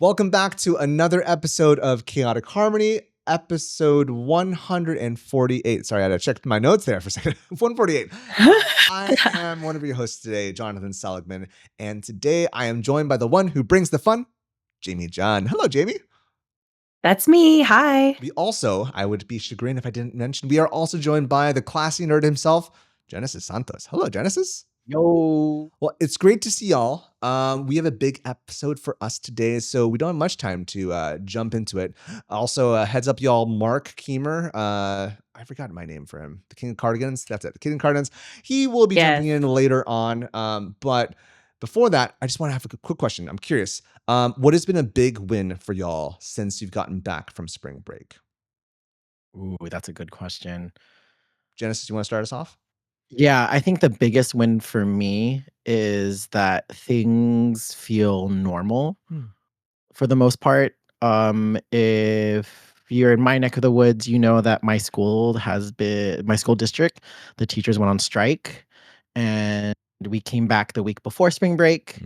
Welcome back to another episode of Chaotic Harmony, episode 148. Sorry, I had to check my notes there for a second. 148. I am one of your hosts today, Jonathan Seligman, and today I am joined by the one who brings the fun, Jamie John. Hello, Jamie. That's me. Hi. We also, I would be chagrined if I didn't mention, we are also joined by the classy nerd himself, Genesis Santos. Hello, Genesis. Yo. Well, it's great to see y'all. We have a big episode for us today, so we don't have much time to jump into it. Also, heads up, y'all, Marc Keemer. I forgot my name for him. The King of Cardigans. That's it. The King of Cardigans. He will be jumping in later on. But before that, I just want to have a quick question. I'm curious. What has been a big win for y'all since you've gotten back from spring break? Ooh, that's a good question. Genesis, you want to start us off? Yeah, I think the biggest win for me is that things feel normal for the most part. If you're in my neck of the woods, you know that my school district, the teachers went on strike, and we came back the week before spring break,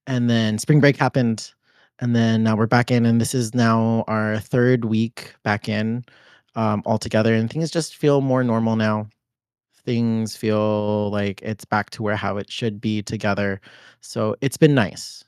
and then spring break happened, and then now we're back in, and this is now our third week back in altogether, and things just feel more normal now. Things feel like it's back to how it should be together. So it's been nice.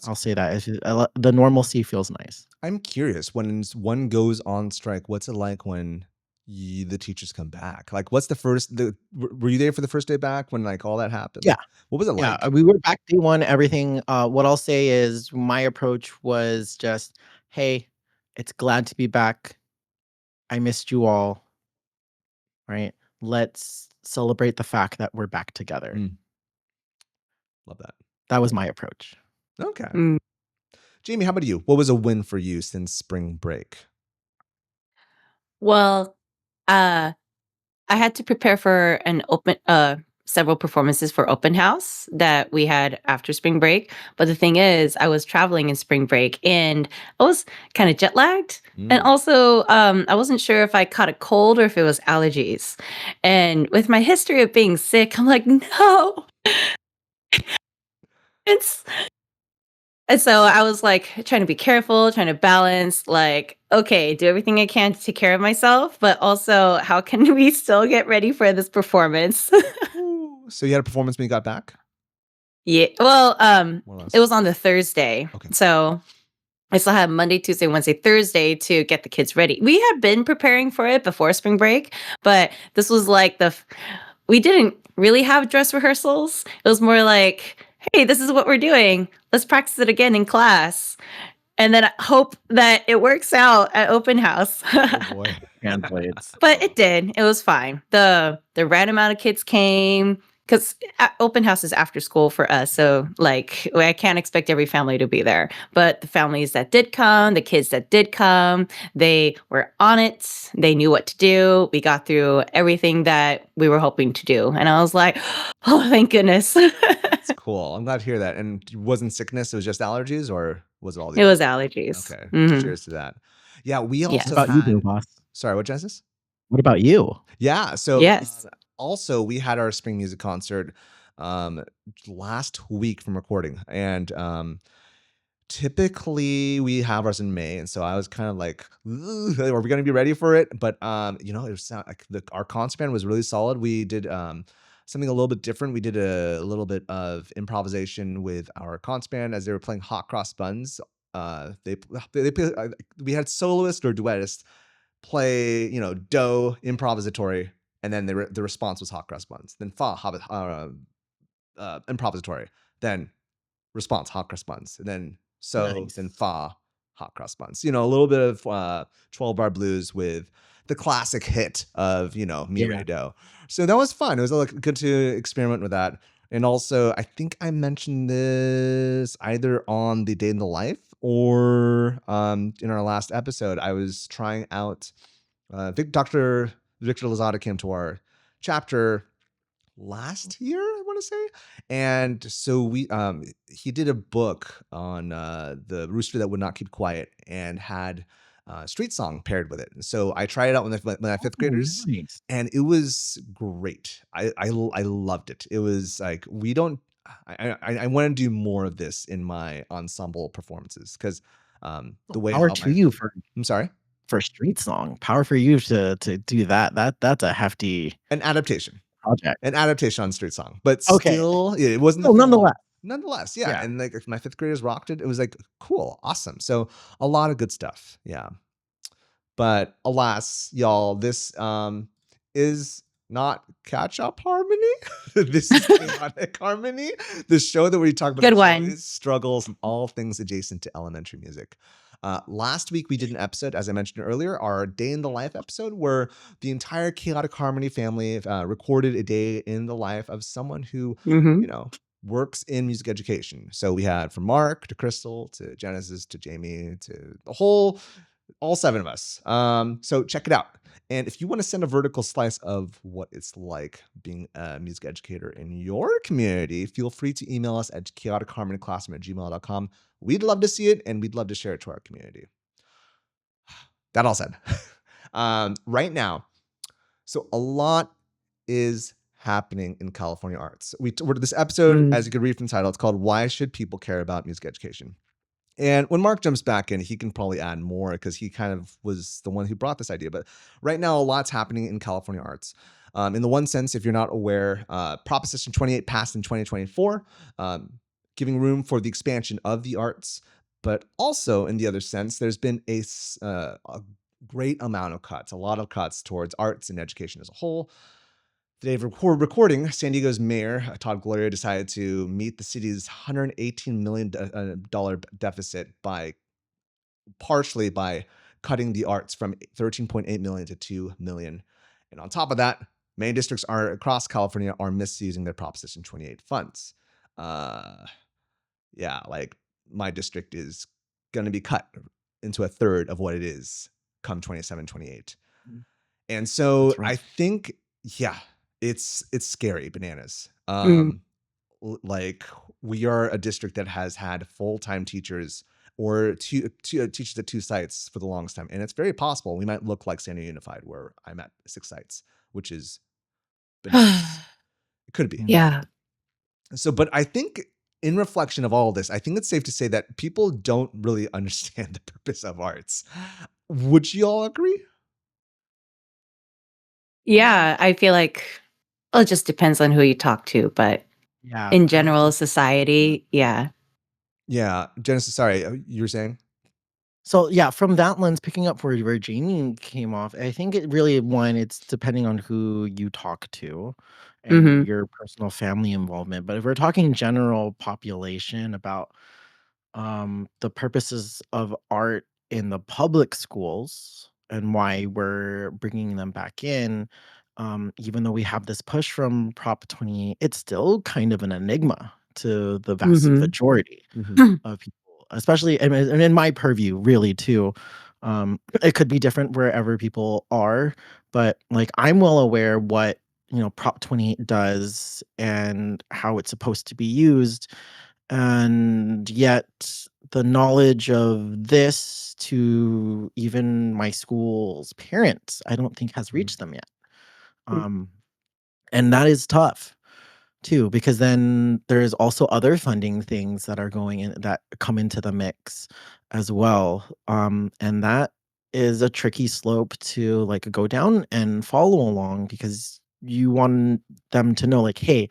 I'll say that. The normalcy feels nice. I'm curious, when one goes on strike, what's it like when the teachers come back? Like, what's were you there for the first day back when like all that happened? Yeah. What was it like? Yeah, we were back day one, everything. What I'll say is my approach was just, hey, it's glad to be back. I missed you all. Right? Let's celebrate the fact that we're back together. Love that. That was my approach. Okay. Jamie, how about you? What was a win for you since spring break? Well, I had to prepare for several performances for open house that we had after spring break. But the thing is, I was traveling in spring break and I was kind of jet lagged. And also, I wasn't sure if I caught a cold or if it was allergies. And with my history of being sick, I'm like, no. And so I was like trying to be careful, trying to balance, like, okay, do everything I can to take care of myself, but also how can we still get ready for this performance? So you had a performance when you got back? Yeah. Well, it was on the Thursday. Okay. So I still had Monday, Tuesday, Wednesday, Thursday to get the kids ready. We had been preparing for it before spring break, but this was like we didn't really have dress rehearsals. It was more like, hey, this is what we're doing. Let's practice it again in class. And then I hope that it works out at open house. Oh boy. But it did. It was fine. The right amount of kids came because open house is after school for us. So like I can't expect every family to be there. But the families that did come, the kids that did come, they were on it. They knew what to do. We got through everything that we were hoping to do. And I was like, oh, thank goodness. That's cool. I'm glad to hear that. And it wasn't sickness, it was just allergies, or was it all It was allergies. Okay. Cheers to that. Yeah, we also What about you, boss? Sorry, what, Genesis? What about you? Yeah, so yes. Also, we had our spring music concert last week from recording, and typically we have ours in May, and so I was kind of like, are we going to be ready for it? But it was like our concert band was really solid. We did something a little bit different. We did a little bit of improvisation with our concert band as they were playing Hot Cross Buns. They we had soloist or duettist play, do improvisatory, and then the response was hot cross buns. Then fa improvisatory. Then response hot cross buns. And then then fa hot cross buns. A little bit of 12-bar blues with the classic hit of Me Ready Do. So that was fun. It was good to experiment with that. And also, I think I mentioned this either on the Day in the Life or in our last episode. I was trying out. Dr. Victor Lozada came to our chapter last year, I want to say, and so he did a book on the rooster that would not keep quiet and had street song paired with it. And so I tried it out with my fifth graders, and it was great. I loved it. It was like I want to do more of this in my ensemble performances because the way Power how to my you for I'm sorry, street song. Power for you to do that. That's a hefty an adaptation. project. An adaptation on Street Song, but Okay. still, yeah, it wasn't the Still, full nonetheless. on. Nonetheless, yeah, Yeah. and like if my fifth graders rocked it, it was like cool, awesome. So a lot of good stuff, yeah. But alas, y'all, this is not catch up harmony. This is chaotic harmony. The show that we talk about Good the one. joys, struggles, and all things adjacent to elementary music. Last week we did an episode, as I mentioned earlier, our day in the life episode, where the entire chaotic harmony family recorded a day in the life of someone who, Mm-hmm. you know, works in music education. So we had from Marc to Crystal to Genesis to Jamie to the whole all 7 of us. So check it out. And if you want to send a vertical slice of what it's like being a music educator in your community, feel free to email us at chaoticharmonyclassroom@gmail.com. We'd love to see it, and we'd love to share it to our community. That all said, right now, so a lot is happening in California arts. This episode, as you can read from the title, it's called "Why Should People Care About Music Education?" And when Marc jumps back in, he can probably add more because he kind of was the one who brought this idea. But right now, a lot's happening in California arts. In the one sense, if you're not aware, Proposition 28 passed in 2024, giving room for the expansion of the arts. But also, in the other sense, there's been a great amount of cuts, a lot of cuts towards arts and education as a whole. Today of recording, San Diego's mayor, Todd Gloria, decided to meet the city's $118 million deficit partially by cutting the arts from $13.8 million to $2 million. And on top of that, many districts across California are misusing their Proposition 28 funds. Yeah, like my district is going to be cut into a third of what it is come 27, 28. And so I think, yeah, it's scary bananas. Like we are a district that has had full-time teachers or teachers at 2 sites for the longest time. And it's very possible we might look like San Diego Unified, where I'm at 6 sites, which is bananas. It could be. Yeah. So, but I think in reflection of all this, I think it's safe to say that people don't really understand the purpose of arts. Would you all agree? Yeah, I feel like, well, it just depends on who you talk to, but Yeah. in general society, yeah. Yeah. Genesis, sorry, you were saying? So yeah, from that lens, picking up where Jamie came off, I think it really it's depending on who you talk to and your personal family involvement. But if we're talking general population about the purposes of art in the public schools and why we're bringing them back in, even though we have this push from Prop 20, it's still kind of an enigma to the vast majority of people, especially and in my purview, really too. It could be different wherever people are, but like I'm well aware what Prop 28 does and how it's supposed to be used, and yet the knowledge of this to even my school's parents, I don't think has reached them yet. And that is tough too, because then there's also other funding things that are going in that come into the mix as well. And that is a tricky slope to like go down and follow along, because you want them to know like, hey,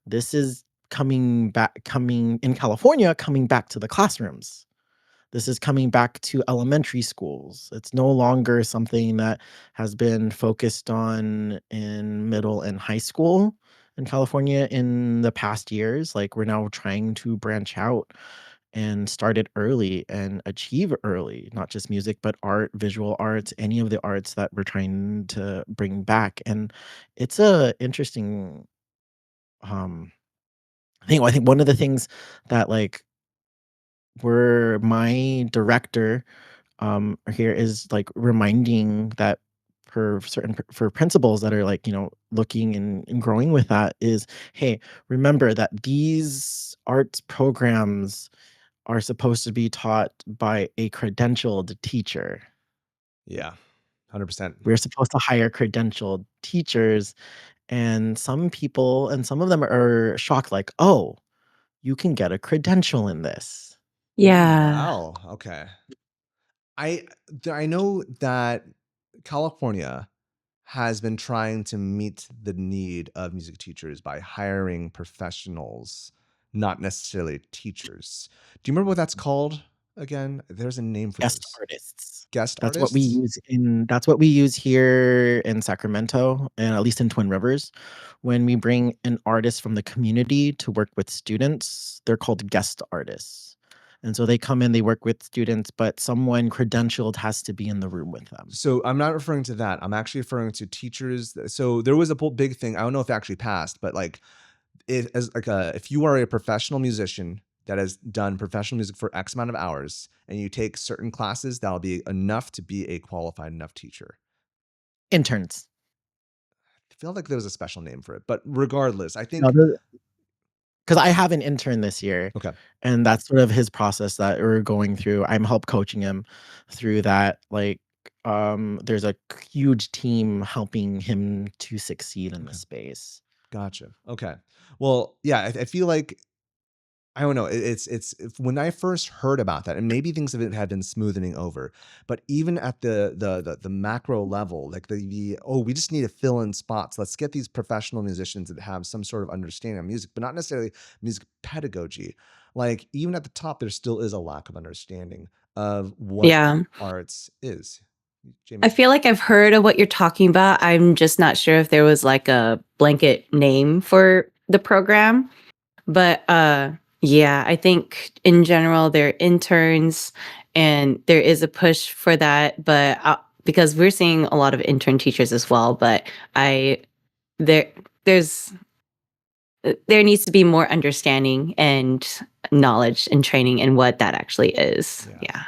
this is coming in California, coming back to the classrooms. This is coming back to elementary schools. It's no longer something that has been focused on in middle and high school in California in the past years. Like we're now trying to branch out and start it early and achieve early, not just music, but art, visual arts, any of the arts that we're trying to bring back. And it's a interesting thing. I think one of the things that like my director here is like reminding that for principals that are like looking and growing with that is, hey, remember that these arts programs are supposed to be taught by a credentialed teacher. Yeah, 100%. We're supposed to hire credentialed teachers, and some people and some of them are shocked like, oh, you can get a credential in this. Yeah. Wow. Okay. I know that California has been trying to meet the need of music teachers by hiring professionals, not necessarily teachers. Do you remember what that's called again? There's a name for Guest those. artists. Guest That's what we artists? use here in Sacramento, and at least in Twin Rivers. When we bring an artist from the community to work with students, they're called guest artists. And so they come in, they work with students, but someone credentialed has to be in the room with them. So I'm not referring to that. I'm actually referring to teachers. So there was a big thing. I don't know if it actually passed, but like if you are a professional musician that has done professional music for X amount of hours and you take certain classes, that'll be enough to be a qualified enough teacher. Interns. I feel like there was a special name for it, but regardless, I think. No, because I have an intern this year. Okay. And that's sort of his process that we're going through. I'm help coaching him through that. Like, there's a huge team helping him to succeed in the space. Gotcha. Okay. Well, yeah, I feel like I don't know. It's when I first heard about that, and maybe things have been smoothing over, but even at the macro level, like we just need to fill in spots. Let's get these professional musicians that have some sort of understanding of music, but not necessarily music pedagogy. Like even at the top, there still is a lack of understanding of what arts is. Jamie. I feel like I've heard of what you're talking about. I'm just not sure if there was like a blanket name for the program. But yeah, I think in general they're interns and there is a push for that, but because we're seeing a lot of intern teachers as well, but there's there needs to be more understanding and knowledge and training in what that actually is. Yeah.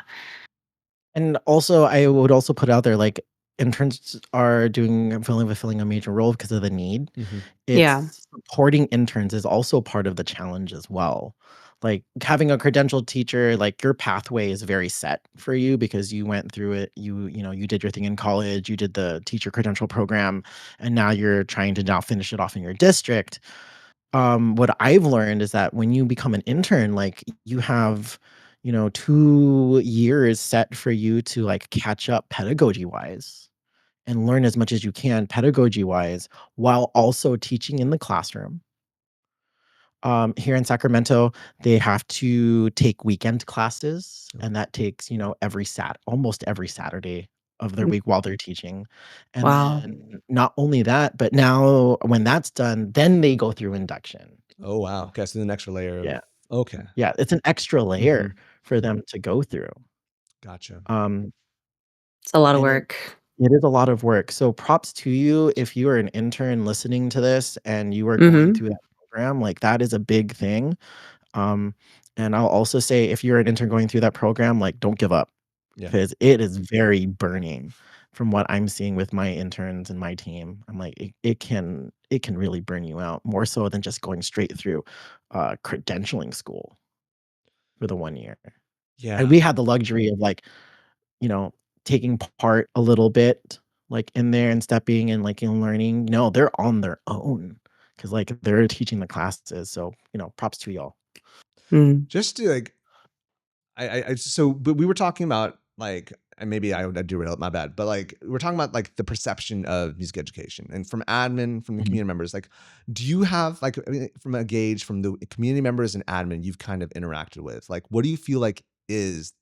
And also, I would also put out there, like, interns are fulfilling a major role because of the need. Supporting interns is also part of the challenge as well. Like, having a credentialed teacher, like, your pathway is very set for you because you went through it. You did your thing in college, you did the teacher credential program, and now you're trying to now finish it off in your district. What I've learned is that when you become an intern, like, you have 2 years set for you to, like, catch up pedagogy-wise and learn as much as you can pedagogy-wise while also teaching in the classroom. Here in Sacramento, they have to take weekend classes, and that takes, almost every Saturday of their week while they're teaching. And then not only that, but now when that's done, then they go through induction. Oh, wow. Okay, so the extra layer. Yeah. Okay. Yeah, it's an extra layer for them to go through. Gotcha. It's a lot of work. It is a lot of work. So props to you if you are an intern listening to this and you are going through that program, like that is a big thing. And I'll also say if you're an intern going through that program, like don't give up because it is very burning from what I'm seeing with my interns and my team. I'm like, it can really burn you out more so than just going straight through credentialing school for the 1 year. Yeah. And we had the luxury of like, taking part a little bit like in there and stepping and like in learning. No, they're on their own because like they're teaching the classes. So, props to y'all. Just to like, but we were talking about like, and maybe I derailed, my bad, but like we're talking about like the perception of music education and from admin, from the community members. Like, do you have like from a gauge from the community members and admin you've kind of interacted with? Like, what do you feel like is,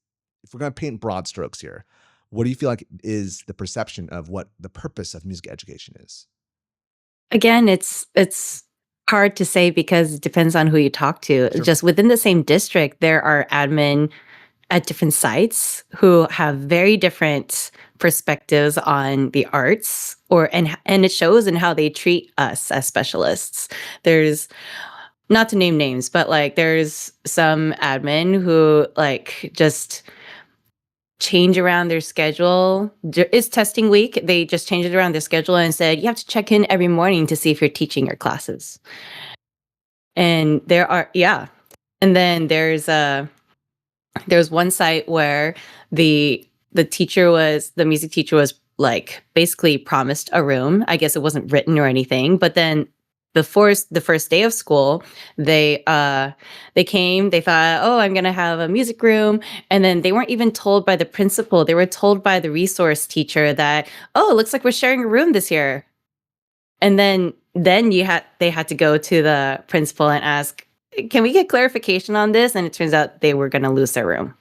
if we're gonna paint broad strokes here, what do you feel like is the perception of what the purpose of music education is? Again, it's hard to say because it depends on who you talk to. Sure. Just within the same district, there are admin at different sites who have very different perspectives on the arts and it shows in how they treat us as specialists. There's, not to name names, but like there's some admin who like just change around their schedule. It's testing week. They just changed it around their schedule and said, you have to check in every morning to see if you're teaching your classes. And and then there's one site where the music teacher was like basically promised a room. I guess it wasn't written or anything, but then before the first day of school, they came, they thought, oh, I'm gonna have a music room, and then they weren't even told by the principal. They were told by the resource teacher that, oh, it looks like we're sharing a room this year. And then they had to go to the principal and ask, can we get clarification on this? And it turns out they were gonna lose their room.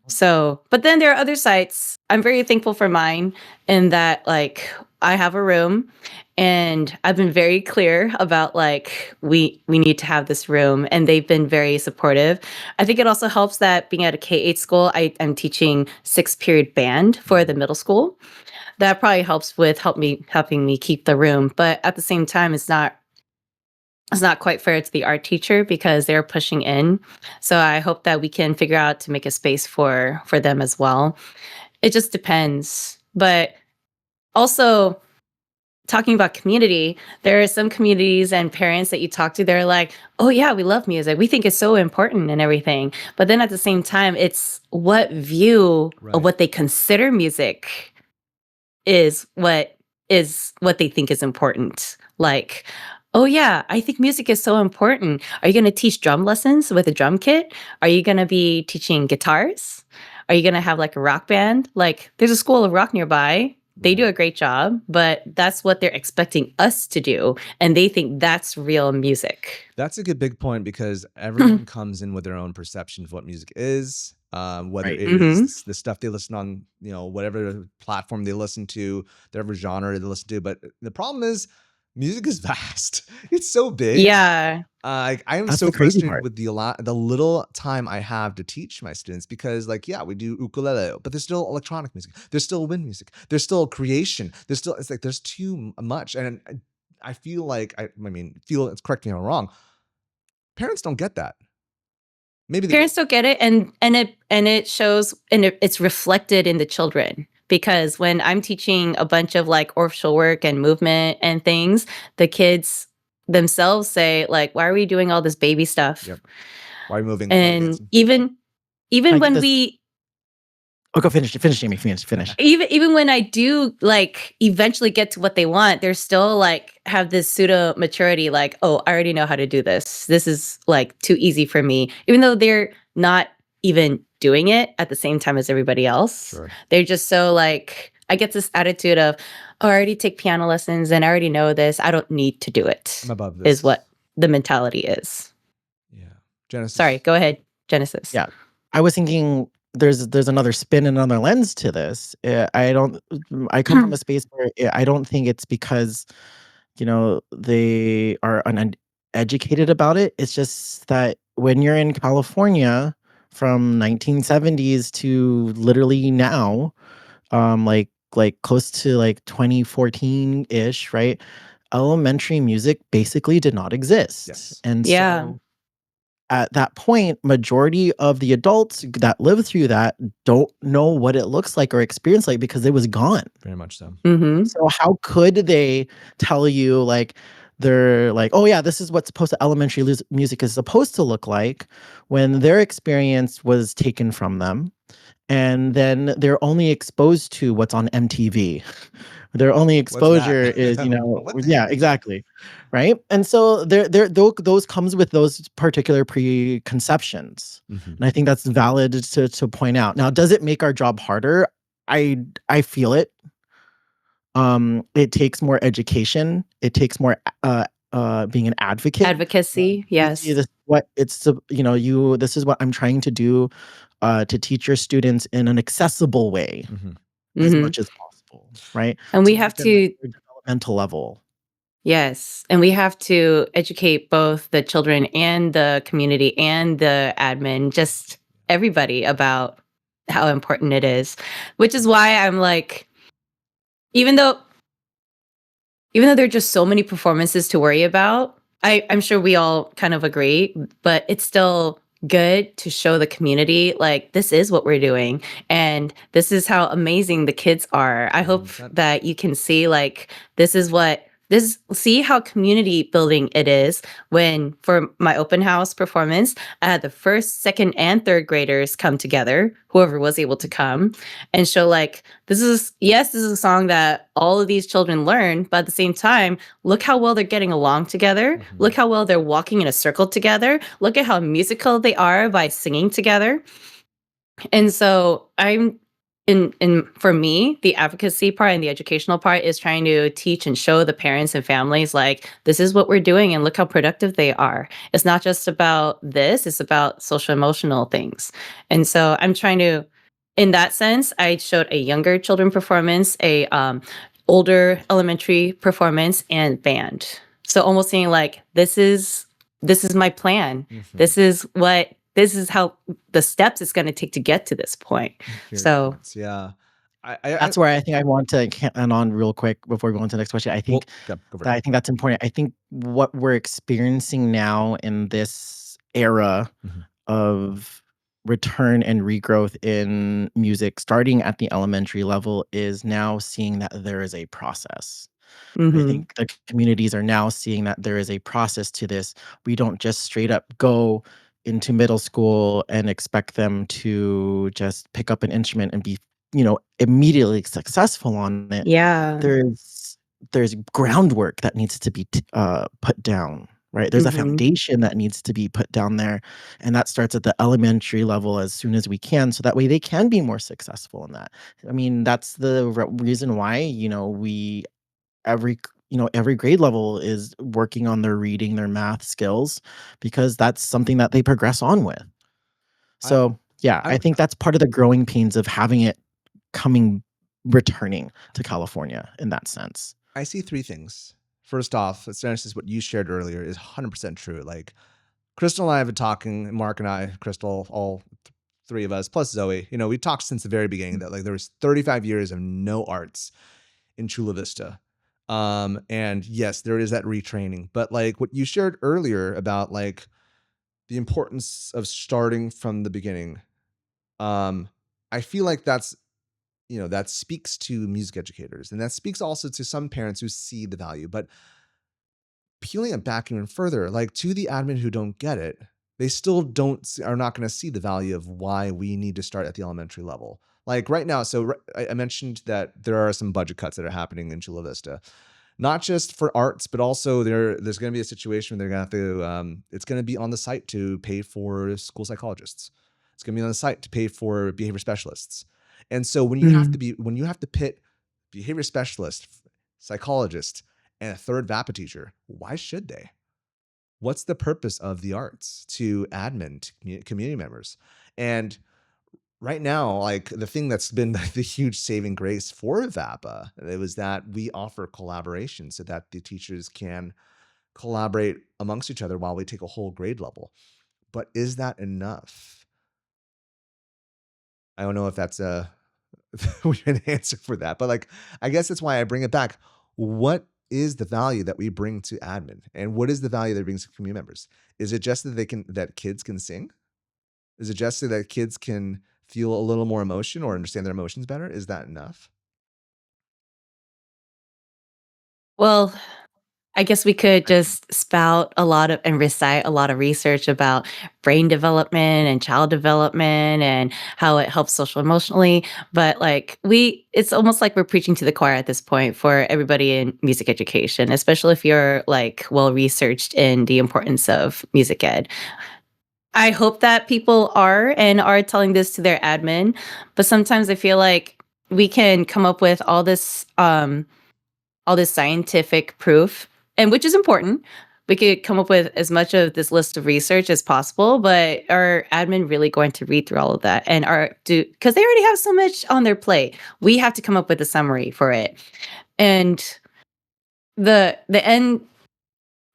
So, but then there are other sites. I'm very thankful for mine in that, like, I have a room and I've been very clear about, like, we need to have this room, and they've been very supportive. I think it also helps that being at a K-8 school, I'm teaching 6-period band for the middle school. That probably helps with helping me keep the room. But at the same time, it's not quite fair to the art teacher because they're pushing in. So I hope that we can figure out to make a space for them as well. It just depends. But also, talking about community, there are some communities and parents that you talk to, they're like, oh yeah, we love music. We think it's so important and everything. But then at the same time, it's what view of what they consider music is what they think is important. Like, oh yeah, I think music is so important. Are you going to teach drum lessons with a drum kit? Are you going to be teaching guitars? Are you going to have like a rock band? Like, there's a school of rock nearby. They do a great job, but that's what they're expecting us to do. And they think that's real music. That's a good big point, because everyone comes in with their own perception of what music is, whether it is the stuff they listen on, whatever platform they listen to, whatever genre they listen to. But the problem is, music is vast. It's so big. Yeah. I am That's so the crazy frustrated part. with the little time I have to teach my students, because, like, yeah, we do ukulele, but there's still electronic music. There's still wind music. There's still creation. It's like there's too much. And I feel like, it's, correct me if I'm wrong, parents don't get that. Maybe parents don't get it, and it shows, and it's reflected in the children. Because when I'm teaching a bunch of like orchestral work and movement and things, the kids themselves say, like, why are we doing all this baby stuff? Yep. Why are we moving? And even when we go finish, Jamie. Finish. Even when I do, like, eventually get to what they want, they're still like have this pseudo maturity, like, oh, I already know how to do this. This is like too easy for me, even though they're not even doing it at the same time as everybody else. Sure. They're just so like, I get this attitude of, oh, I already take piano lessons and I already know this. I don't need to do it. I'm above this. Is what the mentality is. Yeah. Genesis. Sorry, go ahead, Genesis. Yeah. I was thinking there's another spin and another lens to this. I come from a space where I don't think it's because, they are uneducated about it. It's just that when you're in California from 1970s to literally now, like close to like 2014-ish, right? Elementary music basically did not exist. Yes. And Yeah. so at that point, majority of the adults that live through that don't know what it looks like or experience like, because it was gone. Very much so. Mm-hmm. So how could they tell you, like, they're like, oh yeah, this is what elementary music is supposed to look like, when their experience was taken from them, and then they're only exposed to what's on MTV. Their only exposure is, yeah, exactly, right? And so those comes with those particular preconceptions, and I think that's valid to point out. Now, does it make our job harder? I feel it. It takes more education. It takes more being an advocate. Advocacy, yes. This is what this is what I'm trying to do, to teach your students in an accessible way, as much as possible, right? And we have to developmental level. Yes, and we have to educate both the children and the community and the admin, just everybody, about how important it is. Which is why I'm like, even though there are just so many performances to worry about, I'm sure we all kind of agree, but it's still good to show the community, like, this is what we're doing and this is how amazing the kids are. I hope that you can see, like, this is see how community building it is when for my open house performance, I had the first, second, and third graders come together, whoever was able to come, and show like, this is a song that all of these children learn, but at the same time, look how well they're getting along together. Look how well they're walking in a circle together. Look at how musical they are by singing together. And so I'm in for me, the advocacy part and the educational part is trying to teach and show the parents and families like this is what we're doing and look how productive they are. It's not just about this, it's about social emotional things. And so I'm trying to, in that sense, I showed a younger children performance, a older elementary performance, and band. So almost saying like this is my plan. This is how the steps it's going to take to get to this point. So yeah, that's where I think I want to end on real quick before we go on to the next question. I think I think that's important. I think what we're experiencing now in this era of return and regrowth in music, starting at the elementary level, is now seeing that there is a process. I think the communities are now seeing that there is a process to this. We don't just straight up go into middle school and expect them to just pick up an instrument and be, immediately successful on it. Yeah. There's groundwork that needs to be put down, right? There's a foundation that needs to be put down there, and that starts at the elementary level as soon as we can, so that way they can be more successful in that. I mean, that's the reason why, every grade level is working on their reading, their math skills, because that's something that they progress on with. So, I think that's part of the growing pains of having it returning to California in that sense. I see three things. First off, Santos, what you shared earlier is 100% true. Like Crystal and I have been talking, Marc and I, Crystal, all three of us, plus Zoe, we talked since the very beginning that like there was 35 years of no arts in Chula Vista. And yes, there is that retraining, but like what you shared earlier about like the importance of starting from the beginning. I feel like that's, that speaks to music educators, and that speaks also to some parents who see the value, but peeling it back even further, like to the admin who don't get it, they still are not going to see the value of why we need to start at the elementary level. Like right now, so I mentioned that there are some budget cuts that are happening in Chula Vista, not just for arts, but also there's going to be a situation where they're going to have to, it's going to be on the site to pay for school psychologists. It's going to be on the site to pay for behavior specialists. And so when you have to pit behavior specialist, psychologist, and a third VAPA teacher, why should they? What's the purpose of the arts to admin, to community members? And right now, like the thing that's been the huge saving grace for VAPA, it was that we offer collaboration so that the teachers can collaborate amongst each other while we take a whole grade level. But is that enough? I don't know if that's an answer for that, but like, I guess that's why I bring it back. What is the value that we bring to admin, and what is the value that it brings to community members? Is it just that kids can sing? Is it just so that kids can feel a little more emotion or understand their emotions better? Is that enough? Well, I guess we could just spout a lot of and recite a lot of research about brain development and child development and how it helps social emotionally. But like it's almost like we're preaching to the choir at this point for everybody in music education, especially if you're like well researched in the importance of music ed. I hope that people are telling this to their admin, but sometimes I feel like we can come up with all this scientific proof, and which is important. We could come up with as much of this list of research as possible, but are admin really going to read through all of that? And because they already have so much on their plate, we have to come up with a summary for it. And the end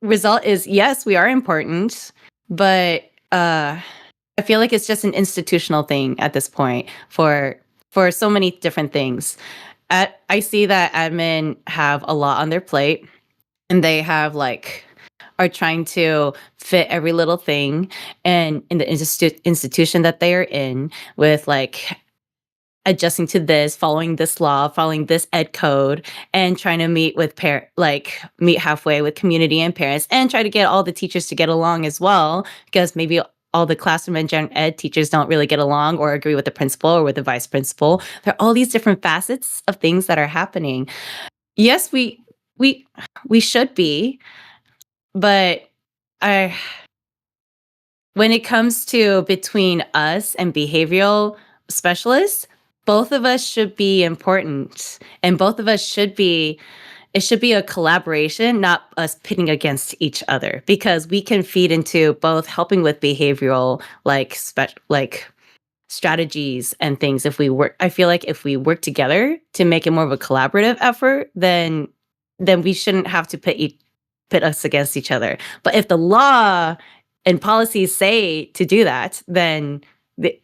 result is yes, we are important, but I feel like it's just an institutional thing at this point for so many different things. I see that admin have a lot on their plate, and they have are trying to fit every little thing and in the institution that they are in with adjusting to this, following this law, following this ed code, and trying to meet with meet halfway with community and parents, and try to get all the teachers to get along as well, because maybe all the classroom and gen ed teachers don't really get along or agree with the principal or with the vice principal. There are all these different facets of things that are happening. Yes, we should be, but I when it comes to between us and behavioral specialists, both of us should be important, and both of us should be it should be a collaboration, not us pitting against each other, because we can feed into both helping with behavioral strategies and things if we work. I feel like if we work together to make it more of a collaborative effort, then we shouldn't have to pit us against each other. But if the law and policies say to do that, then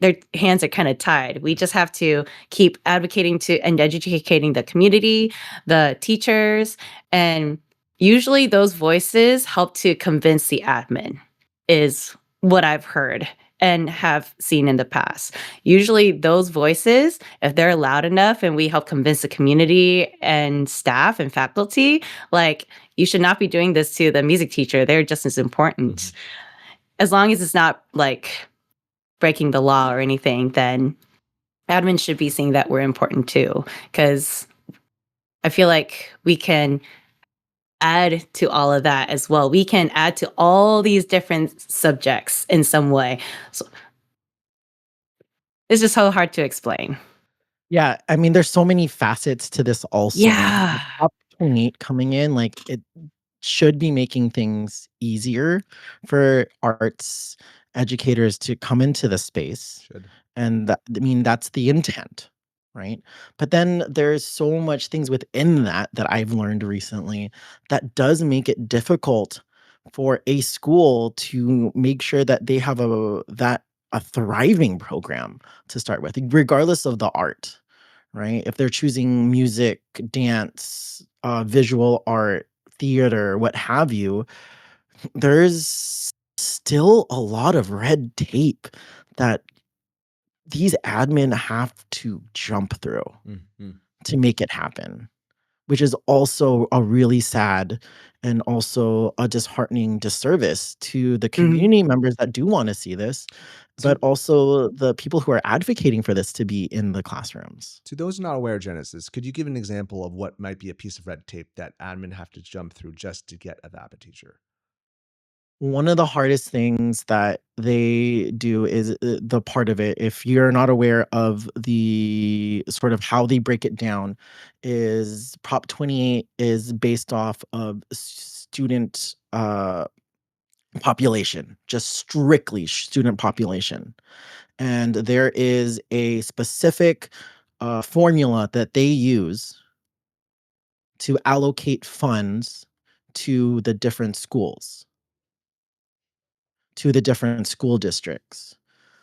their hands are kind of tied. We just have to keep advocating to and educating the community, the teachers, and usually those voices help to convince the admin, is what I've heard and have seen in the past. Usually those voices, if they're loud enough and we help convince the community and staff and faculty, like, you should not be doing this to the music teacher, they're just as important. Mm-hmm. As long as it's not like breaking the law or anything, then admin should be seeing that we're important too. Because I feel like we can add to all of that as well. We can add to all these different subjects in some way. So it's just so hard to explain. Yeah, I mean, there's so many facets to this also. Yeah. Prop 28 coming in, like, it should be making things easier for arts educators to come into the space. Should. And I mean, that's the intent, right? But then there's so much things within that I've learned recently that does make it difficult for a school to make sure that they have a thriving program to start with, regardless of the art, right? If they're choosing music, dance, visual art, theater, what have you, there's still a lot of red tape that these admin have to jump through to make it happen, which is also a really sad and also a disheartening disservice to the community members that do want to see this, but also the people who are advocating for this to be in the classrooms. To those not aware, Genesis, could you give an example of what might be a piece of red tape that admin have to jump through just to get a VAPA teacher? One of the hardest things that they do is the part of it, if you're not aware of the sort of how they break it down, is Prop 28 is based off of student population, just strictly student population. And there is a specific formula that they use to allocate funds to the different schools, to the different school districts.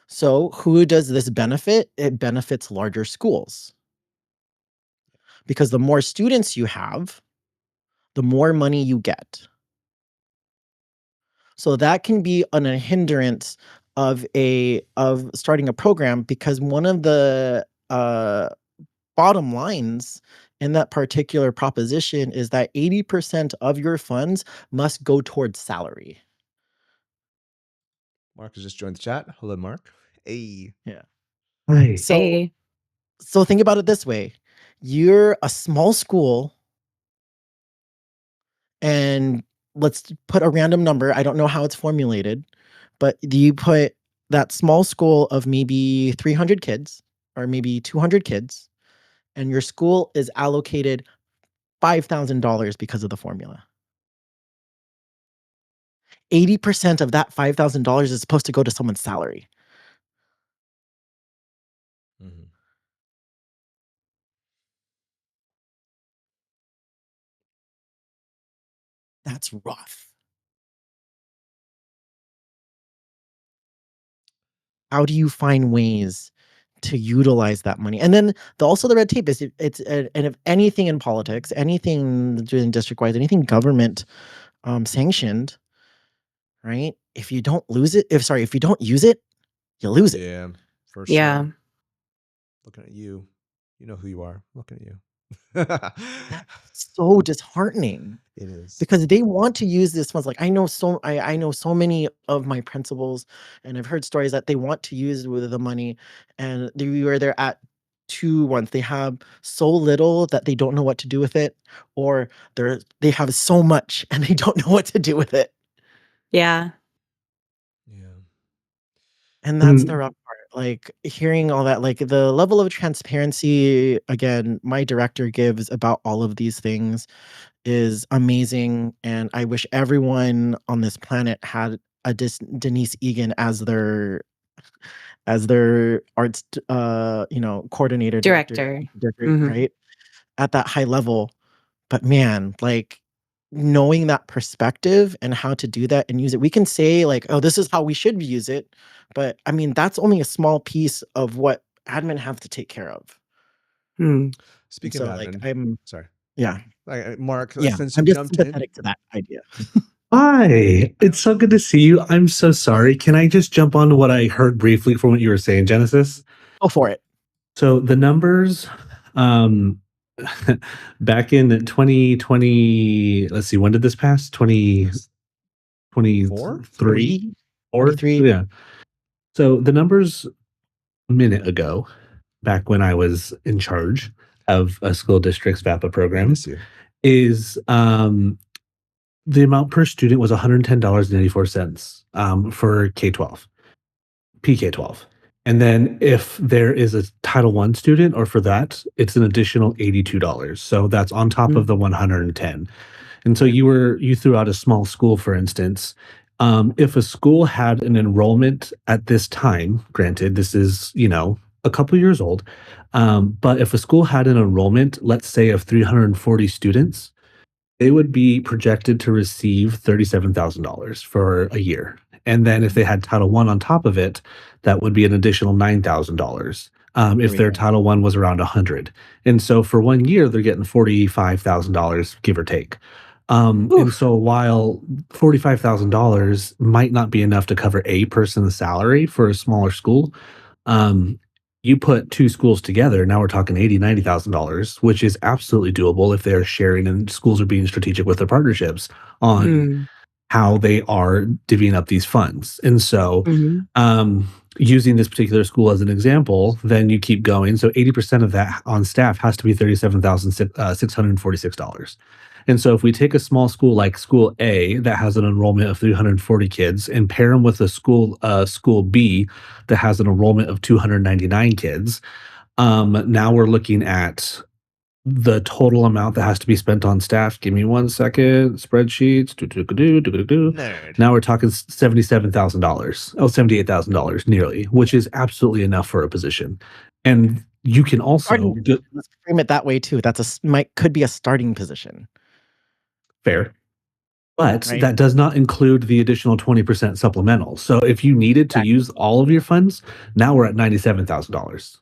So who does this benefit? It benefits larger schools. Because the more students you have, the more money you get. So that can be a hindrance of starting a program, because one of the bottom lines in that particular proposition is that 80% of your funds must go towards salary. Marc has just joined the chat. Hello, Marc. Hey. Yeah. Hey. So think about it this way. You're a small school, and let's put a random number. I don't know how it's formulated, but you put that small school of maybe 300 kids or maybe 200 kids, and your school is allocated $5,000 because of the formula. 80% of that $5,000 is supposed to go to someone's salary. Mm-hmm. That's rough. How do you find ways to utilize that money? And then also the red tape is and if anything in politics, anything doing district-wise, anything government sanctioned, right? If you don't use it, you lose it. Yeah, for sure. Yeah. Looking at you. You know who you are. Looking at you. That's so disheartening. It is. Because they want to use this funds. Like I know so many of my principals, and I've heard stories that they want to use with the money, and they're at two ones. They have so little that they don't know what to do with it, or they have so much and they don't know what to do with it. Yeah. Yeah. And that's the rough part. Like hearing all that, like the level of transparency, again, my director gives about all of these things is amazing. And I wish everyone on this planet had a Denise Egan as their arts coordinator, Director. right? At that high level. But man, like knowing that perspective and how to do that and use it. We can say like, oh, this is how we should use it. But I mean, that's only a small piece of what admin have to take care of. Speaking of admin, I'm sorry. Yeah. Marc, Yeah, since I'm you just jumped sympathetic in. to that idea. Hi, it's so good to see you. I'm so sorry. Can I just jump on what I heard briefly from what you were saying, Genesis? Go for it. So the numbers, back in 2020, let's see, when did this pass? 2023? 23? Yeah. So the numbers a minute ago, back when I was in charge of a school district's VAPA program, is the amount per student was $110.84 for K-12, PK-12. And then if there is a Title I student or for that, it's an additional $82. So that's on top of the 110. And so you threw out a small school, for instance. If a school had an enrollment at this time, granted, this is, a couple years old, but if a school had an enrollment, let's say of 340 students, they would be projected to receive $37,000 for a year. And then if they had Title I on top of it, that would be an additional $9,000. If their Title I was around 100. And so for 1 year, they're getting $45,000, give or take. And so while $45,000 might not be enough to cover a person's salary for a smaller school, you put two schools together, now we're talking $80,000-$90,000, which is absolutely doable if they're sharing and schools are being strategic with their partnerships on how they are divvying up these funds. And so using this particular school as an example, then you keep going. So 80% of that on staff has to be $37,646. And so if we take a small school like School A that has an enrollment of 340 kids and pair them with a school B that has an enrollment of 299 kids, now we're looking at the total amount that has to be spent on staff. Give me 1 second. Spreadsheets. Now we're talking $77,000. Oh, $78,000 nearly, which is absolutely enough for a position. And you can also let's frame it that way too. Could be a starting position. Fair. But that does not include the additional 20% supplemental. So if you needed to use all of your funds, now we're at $97,000.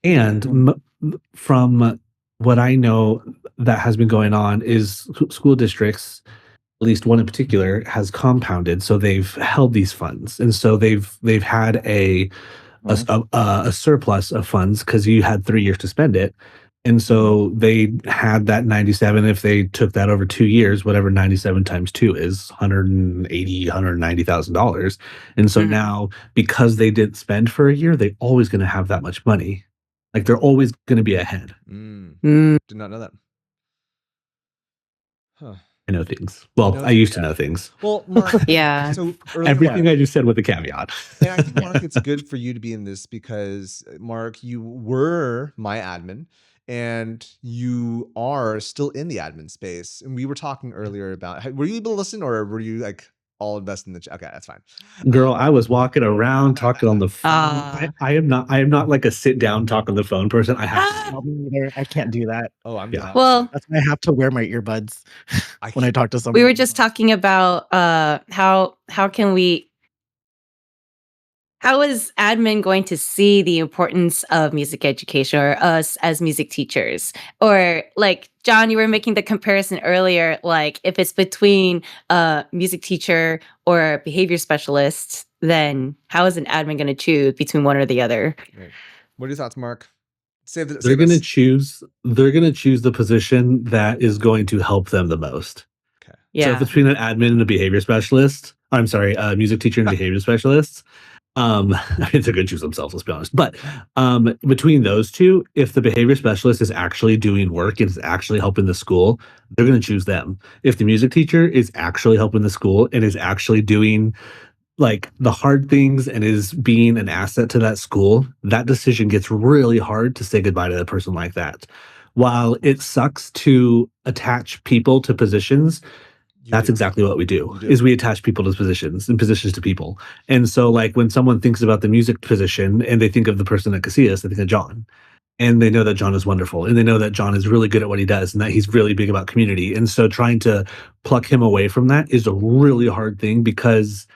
And from what I know that has been going on is school districts, at least one in particular, has compounded. So they've held these funds. And so they've had a surplus of funds because you had 3 years to spend it. And so they had that 97. If they took that over 2 years, whatever 97 times 2 is, $190,000. And so now, because they didn't spend for a year, they're always going to have that much money. Like they're always going to be ahead. Did not know that. Huh. I know things. Well, I used to know things. Well, Marc, yeah. So everything I just said with a caveat. And I think, Marc, it's good for you to be in this because, Marc, you were my admin and you are still in the admin space. And we were talking earlier about, were you able to listen or were you like all invested in the chat? Okay, that's fine. Girl, I was walking around talking on the phone. I am not like a sit down talk on the phone person. I can't do that. Oh, I'm well, that's why I have to wear my earbuds when I talk to someone. We were just talking about how is admin going to see the importance of music education or us as music teachers? Or like, John, you were making the comparison earlier, like if it's between a music teacher or a behavior specialist, then how is an admin going to choose between one or the other? Right. What are your thoughts, Marc? They're going to choose the position that is going to help them the most. Okay. Yeah. So if it's between an admin and a behavior specialist, I'm sorry, a music teacher and behavior specialist, I mean, they're going to choose themselves, let's be honest. But between those two, if the behavior specialist is actually doing work and is actually helping the school, they're going to choose them. If the music teacher is actually helping the school and is actually doing like the hard things and is being an asset to that school, that decision gets really hard to say goodbye to a person like that. While it sucks to attach people to positions, that's exactly what we do, is we attach people to positions and positions to people. And so like when someone thinks about the music position and they think of the person at Casillas, they think of John. And they know that John is wonderful. And they know that John is really good at what he does and that he's really big about community. And so trying to pluck him away from that is a really hard thing because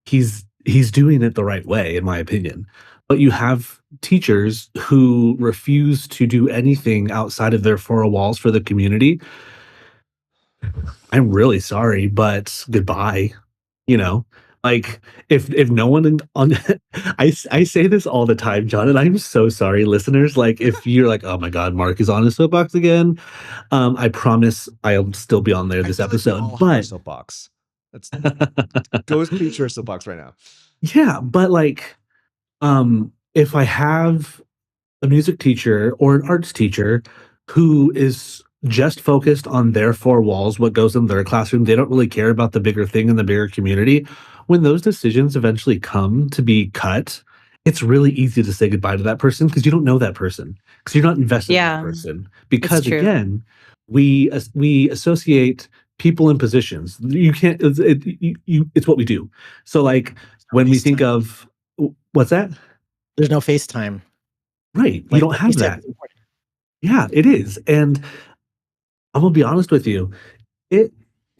he's doing it the right way, in my opinion. But you have teachers who refuse to do anything outside of their four walls for the community. I'm really sorry, but goodbye. You know, like if no one on I say this all the time, John, and I'm so sorry, listeners. Like if you're like, oh my God, Marc is on his soapbox again. I promise I'll still be on there this episode. But soapbox. Let's go preach your soapbox right now. Yeah, but like, if I have a music teacher or an arts teacher who is just focused on their four walls, what goes in their classroom, they don't really care about the bigger thing in the bigger community. When those decisions eventually come to be cut, it's really easy to say goodbye to that person because you don't know that person, because you're not invested in that person. Because again, we associate people in positions. You can't. It's what we do. So like when we think of what's that? There's no FaceTime. Right. You don't have that. Yeah, it is. And I'm gonna be honest with you. It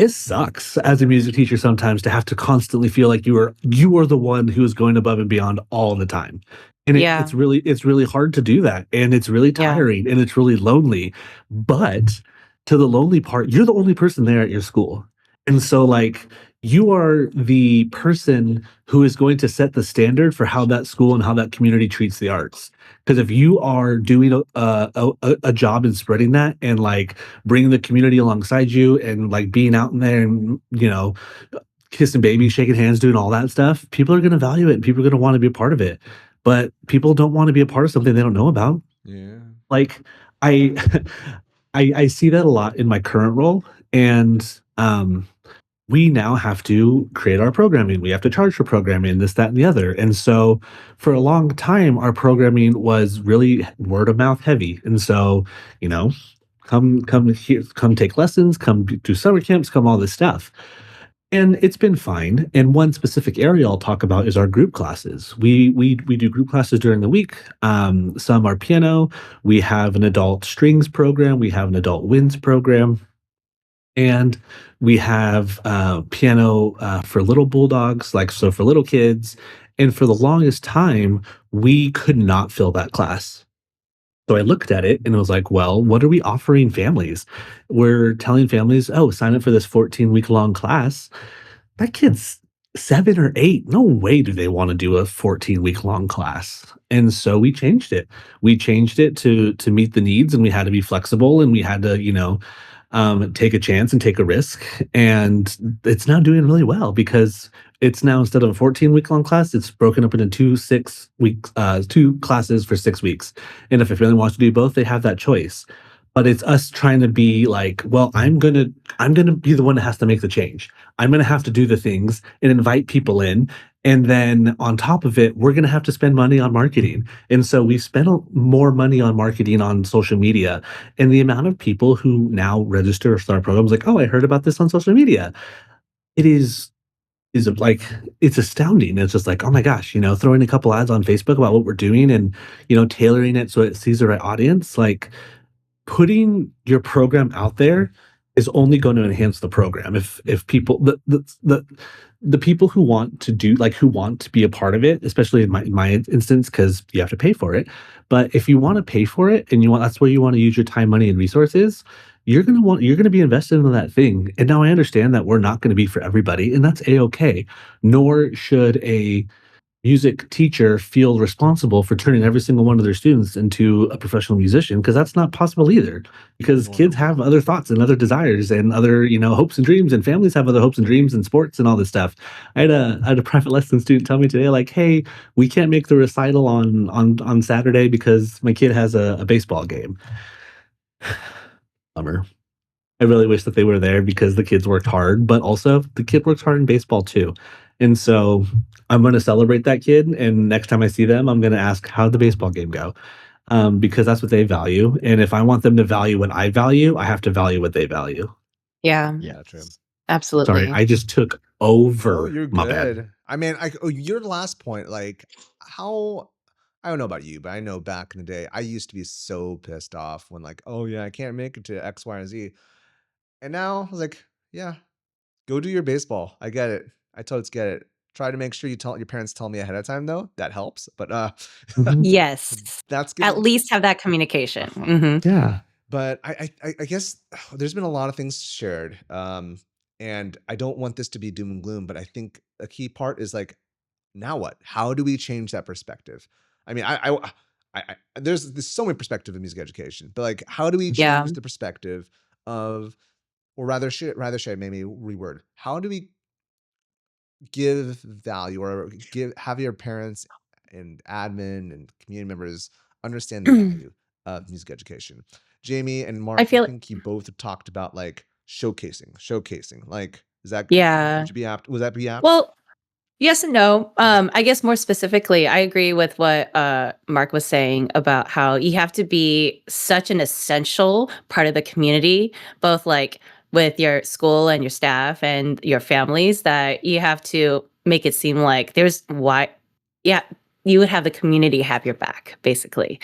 sucks as a music teacher sometimes to have to constantly feel like you are the one who is going above and beyond all the time. And it's really hard to do that. And it's really tiring and it's really lonely. But to the lonely part, you're the only person there at your school. And so like you are the person who is going to set the standard for how that school and how that community treats the arts. Because if you are doing a job in spreading that and like bringing the community alongside you and like being out in there and, you know, kissing babies, shaking hands, doing all that stuff, people are going to value it and people are going to want to be a part of it. But people don't want to be a part of something they don't know about. Yeah. Like I see that a lot in my current role. And we now have to create our programming. We have to charge for programming, this, that, and the other. And so for a long time, our programming was really word of mouth heavy. And so, you know, come here, come take lessons, come do summer camps, come all this stuff. And it's been fine. And one specific area I'll talk about is our group classes. We do group classes during the week. Some are piano. We have an adult strings program. We have an adult winds program. And we have piano for little bulldogs, like so for little kids. And for the longest time, we could not fill that class. So I looked at it and I was like, well, what are we offering families? We're telling families, oh, sign up for this 14-week-long class. That kid's 7 or 8. No way do they want to do a 14-week-long class. And so we changed it. We changed it to meet the needs, and we had to be flexible, and we had to, you know, take a chance and take a risk. And it's now doing really well because it's now, instead of a 14-week-long class, it's broken up into 2 classes for 6 weeks. And if a family wants to do both, they have that choice. But it's us trying to be like, well, I'm gonna be the one that has to make the change. I'm gonna have to do the things and invite people in. And then on top of it, we're going to have to spend money on marketing. And so we spent more money on marketing on social media. And the amount of people who now register or start programs like, oh, I heard about this on social media. It is like, it's astounding. It's just like, oh my gosh, you know, throwing a couple ads on Facebook about what we're doing and, you know, tailoring it so it sees the right audience. Like putting your program out there is only going to enhance the program. If people the people who want to do who want to be a part of it, especially in my instance, because you have to pay for it. But if you want to pay for it and that's where you want to use your time, money, and resources, you're gonna be invested into that thing. And now I understand that we're not going to be for everybody, and that's a-okay. Nor should a music teacher feel responsible for turning every single one of their students into a professional musician, because that's not possible either, because kids have other thoughts and other desires and other hopes and dreams, and families have other hopes and dreams and sports and all this stuff. I had a private lesson student tell me today, like, hey, we can't make the recital on Saturday because my kid has a baseball game. Bummer. I really wish that they were there because the kids worked hard, but also the kid works hard in baseball too. And so I'm going to celebrate that kid. And next time I see them, I'm going to ask, how'd the baseball game go? Because that's what they value. And if I want them to value what I value, I have to value what they value. Yeah. Yeah, true. Absolutely. Sorry, I just took over. Oh, you're My good. bad. I mean, your last point, like how I don't know about you, but I know back in the day, I used to be so pissed off when like, oh yeah, I can't make it to X, Y, and Z. And now I was like, yeah, go do your baseball. I get it. I totally get it. Try to make sure your parents tell me ahead of time though. That helps. But Mhm. Yes. that's good. At least have that communication. Mhm. Yeah. But I guess there's been a lot of things shared. And I don't want this to be doom and gloom, but I think a key part is like, now what? How do we change that perspective? I mean, there's so many perspectives in music education, but like, how do we Yeah. change the perspective of, or rather should I maybe reword? How do we give value or have your parents and admin and community members understand the value of music education? Jamie and Mark, I I feel think you both have talked about like showcasing. Like, is that Yeah. would you be apt? Was that be apt? Well, yes and no. I guess more specifically, I agree with what Mark was saying about how you have to be such an essential part of the community, both like with your school and your staff and your families, that you have to make it seem like yeah, you would have the community have your back, basically.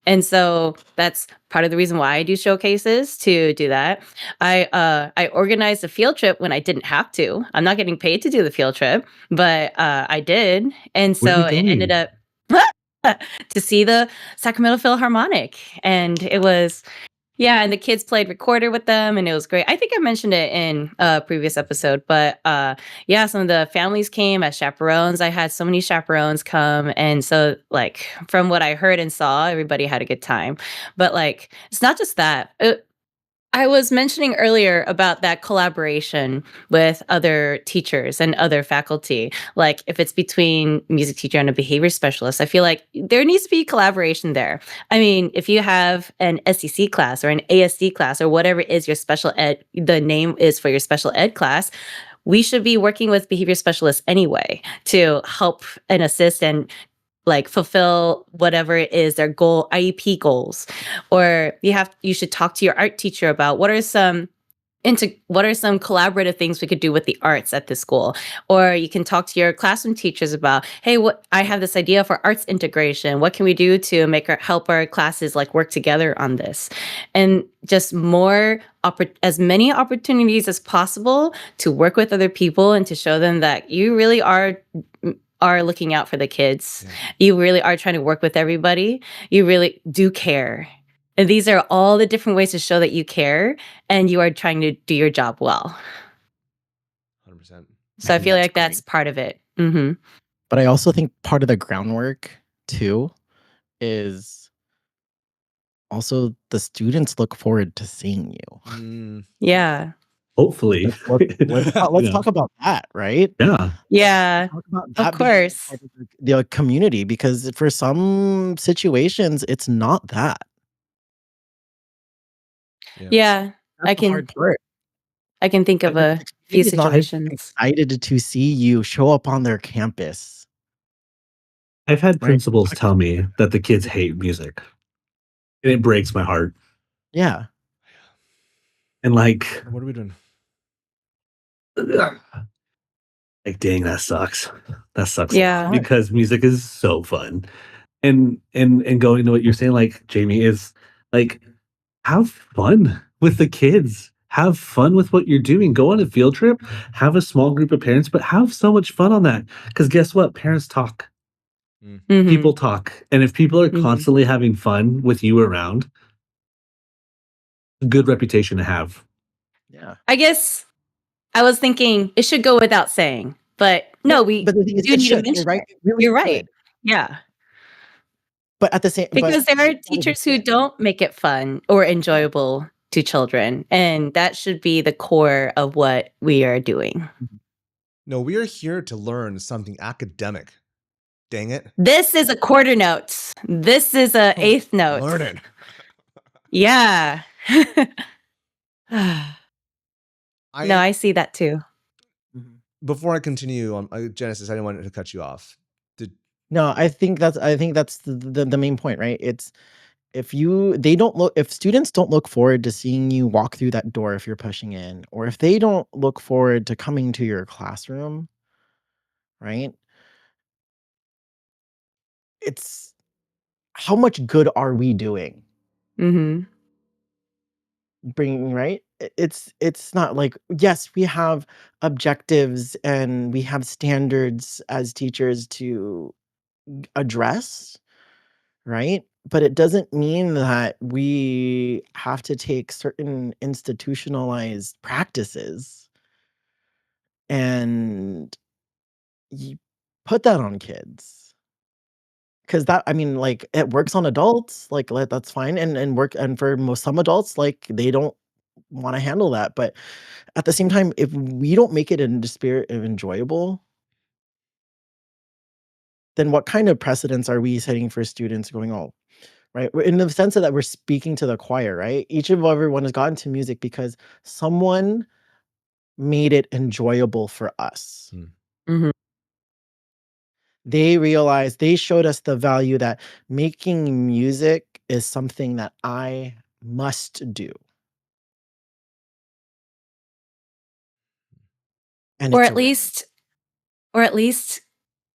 And so that's part of the reason why I do showcases, to do that. I organized a field trip when I didn't have to. I'm not getting paid to do the field trip, but I did. And Where so are we it ended going? up to see the Sacramento Philharmonic. And it was, yeah, and the kids played recorder with them, and it was great. I think I mentioned it in a previous episode, but yeah, some of the families came as chaperones. I had so many chaperones come, and so like from what I heard and saw, everybody had a good time. But like, it's not just that. I was mentioning earlier about that collaboration with other teachers and other faculty. Like if it's between music teacher and a behavior specialist, I feel like there needs to be collaboration there. I mean, if you have an SEC class or an ASD class or whatever is your special ed, the name is for your special ed class, we should be working with behavior specialists anyway to help and assist and like fulfill whatever it is their goal, IEP goals. Or you should talk to your art teacher about what are some collaborative things we could do with the arts at the school. Or you can talk to your classroom teachers about, hey, I have this idea for arts integration. What can we do to help our classes like work together on this? And just as many opportunities as possible to work with other people and to show them that you really are looking out for the kids. Yeah. You really are trying to work with everybody. You really do care. And these are all the different ways to show that you care and you are trying to do your job well. 100%. So I feel like that's part of it. Mm-hmm. But I also think part of the groundwork too is also the students look forward to seeing you. Yeah. Hopefully. Let's talk about that, right? Yeah. Yeah. Talk about that, of course. The community, because for some situations, it's not that. Yeah. I can think of a few situations. Excited to see you show up on their campus. I've had principals tell me that the kids hate music. And it breaks my heart. Yeah. And like, what are we doing? Like, dang, that sucks. That sucks. Yeah. Because music is so fun. And going to what you're saying, like, Jamie, is like, have fun with the kids. Have fun with what you're doing. Go on a field trip, have a small group of parents, but have so much fun on that. Because guess what? Parents talk. People talk. And if people are constantly having fun with you around, good reputation to have. Yeah. I guess I was thinking it should go without saying, but no, we But the thing is, do it need to should, mention right? it. Really You're right. should. Yeah. But at the same, Because but there are teachers who don't make it fun or enjoyable to children, and that should be the core of what we are doing. No, we are here to learn something academic. Dang it. This is a quarter note. This is a eighth note. Learn it. Yeah. No, I see that too. Before I continue on Genesis, I didn't want to cut you off. No, I think that's the main point, right? It's if students don't look forward to seeing you walk through that door if you're pushing in, or if they don't look forward to coming to your classroom, right? It's how much good are we doing? Bringing, right? It's not like, yes, we have objectives and we have standards as teachers to address, right? But it doesn't mean that we have to take certain institutionalized practices and you put that on kids. Because that, I mean, like, it works on adults, like, that's fine, and for some adults, like, they don't want to handle that. But at the same time, if we don't make it in the spirit of enjoyable, then what kind of precedents are we setting for students going, oh, right? In the sense of that we're speaking to the choir, right? Everyone has gotten to music because someone made it enjoyable for us. They showed us the value that making music is something that I must do. And or at least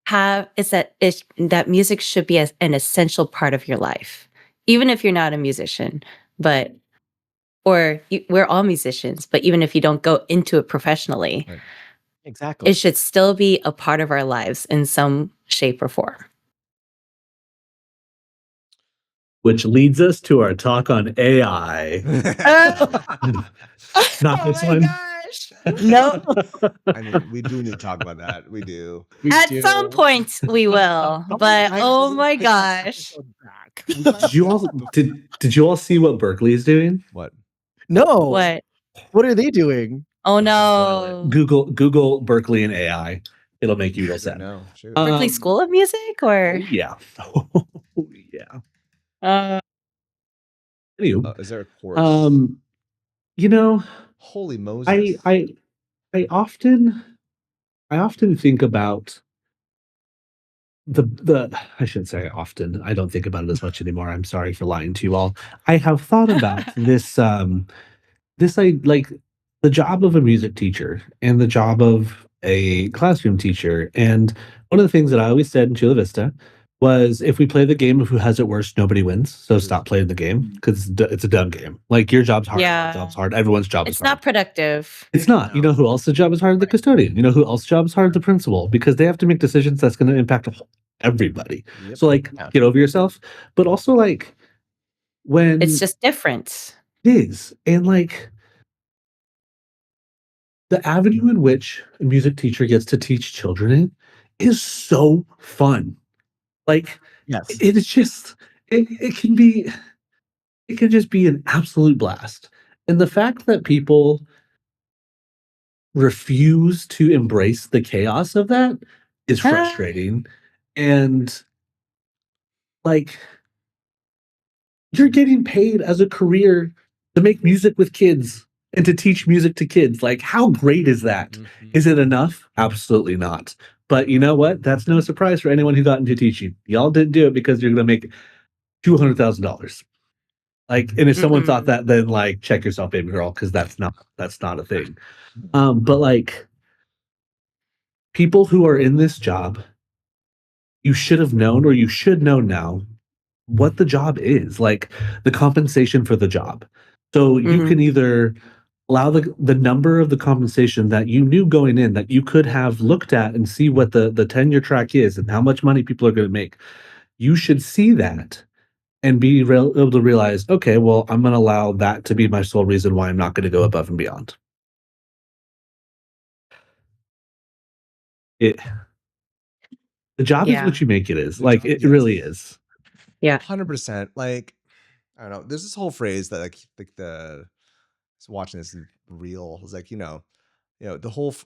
have is that music should be an essential part of your life, even if you're not a musician. But we're all musicians, but even if you don't go into it professionally, right. Exactly, it should still be a part of our lives in some shape or form. Which leads us to our talk on AI. Not this one. Gosh. No. I mean, we do need to talk about that. We do. At some point we will. But oh my gosh. Did you all see what Berkeley is doing? What? No. What are they doing? Oh no. Google Berkeley and AI. It'll make you real sad. No, sure. Berkeley School of Music or yeah. Yeah. Anywho, is there a course? Holy Moses. I often think about I shouldn't say often. I don't think about it as much anymore. I'm sorry for lying to you all. I have thought about this like the job of a music teacher and the job of a classroom teacher. And one of the things that I always said in Chula Vista was, if we play the game of who has it worse, nobody wins. So stop playing the game, because it's a dumb game. Like, your job's hard, my job's hard, everyone's job is hard. It's not productive. It's not. You know who else's job is hard? The custodian. You know who else's job is hard? The principal, because they have to make decisions that's going to impact everybody. Yep. So, like, get over yourself. But also, like, when it's just different. It is. And, like, the avenue in which a music teacher gets to teach children in is so fun. Like, yes, it is just, it can just be an absolute blast. And the fact that people refuse to embrace the chaos of that is frustrating. And, like, you're getting paid as a career to make music with kids and to teach music to kids. Like, how great is that? Mm-hmm. Is it enough? Absolutely not. But you know what? That's no surprise for anyone who got into teaching. Y'all didn't do it because you're going to make $200,000. Like, and if someone thought that, then, like, check yourself, baby girl, because that's not a thing. But, like, people who are in this job, you should have known, or you should know now, what the job is, like the compensation for the job. So you can either allow the number of the compensation that you knew going in that you could have looked at and see what the tenure track is and how much money people are going to make. You should see that and be able to realize, okay, well, I'm going to allow that to be my sole reason why I'm not going to go above and beyond. The job is what you make it is. Like, it really is. Yeah. 100%. Like, I don't know. There's this whole phrase that watching this reel is like,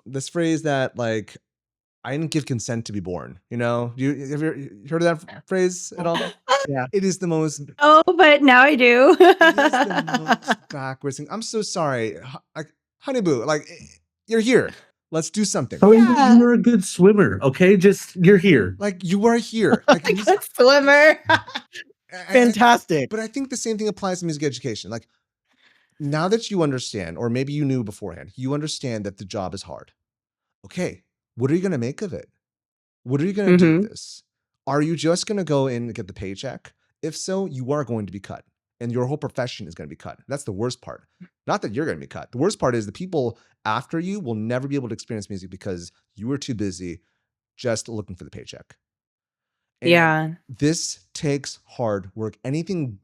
this phrase that like, I didn't give consent to be born. Have you heard of that phrase at all? Yeah. It is the most. Oh, but now I do. It is the most backwards thing. I'm so sorry, honey boo. Like, you're here. Let's do something. Oh, you're a good swimmer. Okay, you're here. Like, you are here. Like, a good swimmer. Fantastic. But I think the same thing applies to music education. Like, now that you understand, or maybe you knew beforehand, you understand that the job is hard. Okay, what are you going to make of it? What are you going to do with this? Are you just going to go in and get the paycheck? If so, you are going to be cut. And your whole profession is going to be cut. That's the worst part. Not that you're going to be cut. The worst part is the people after you will never be able to experience music because you were too busy just looking for the paycheck. And this takes hard work. Anything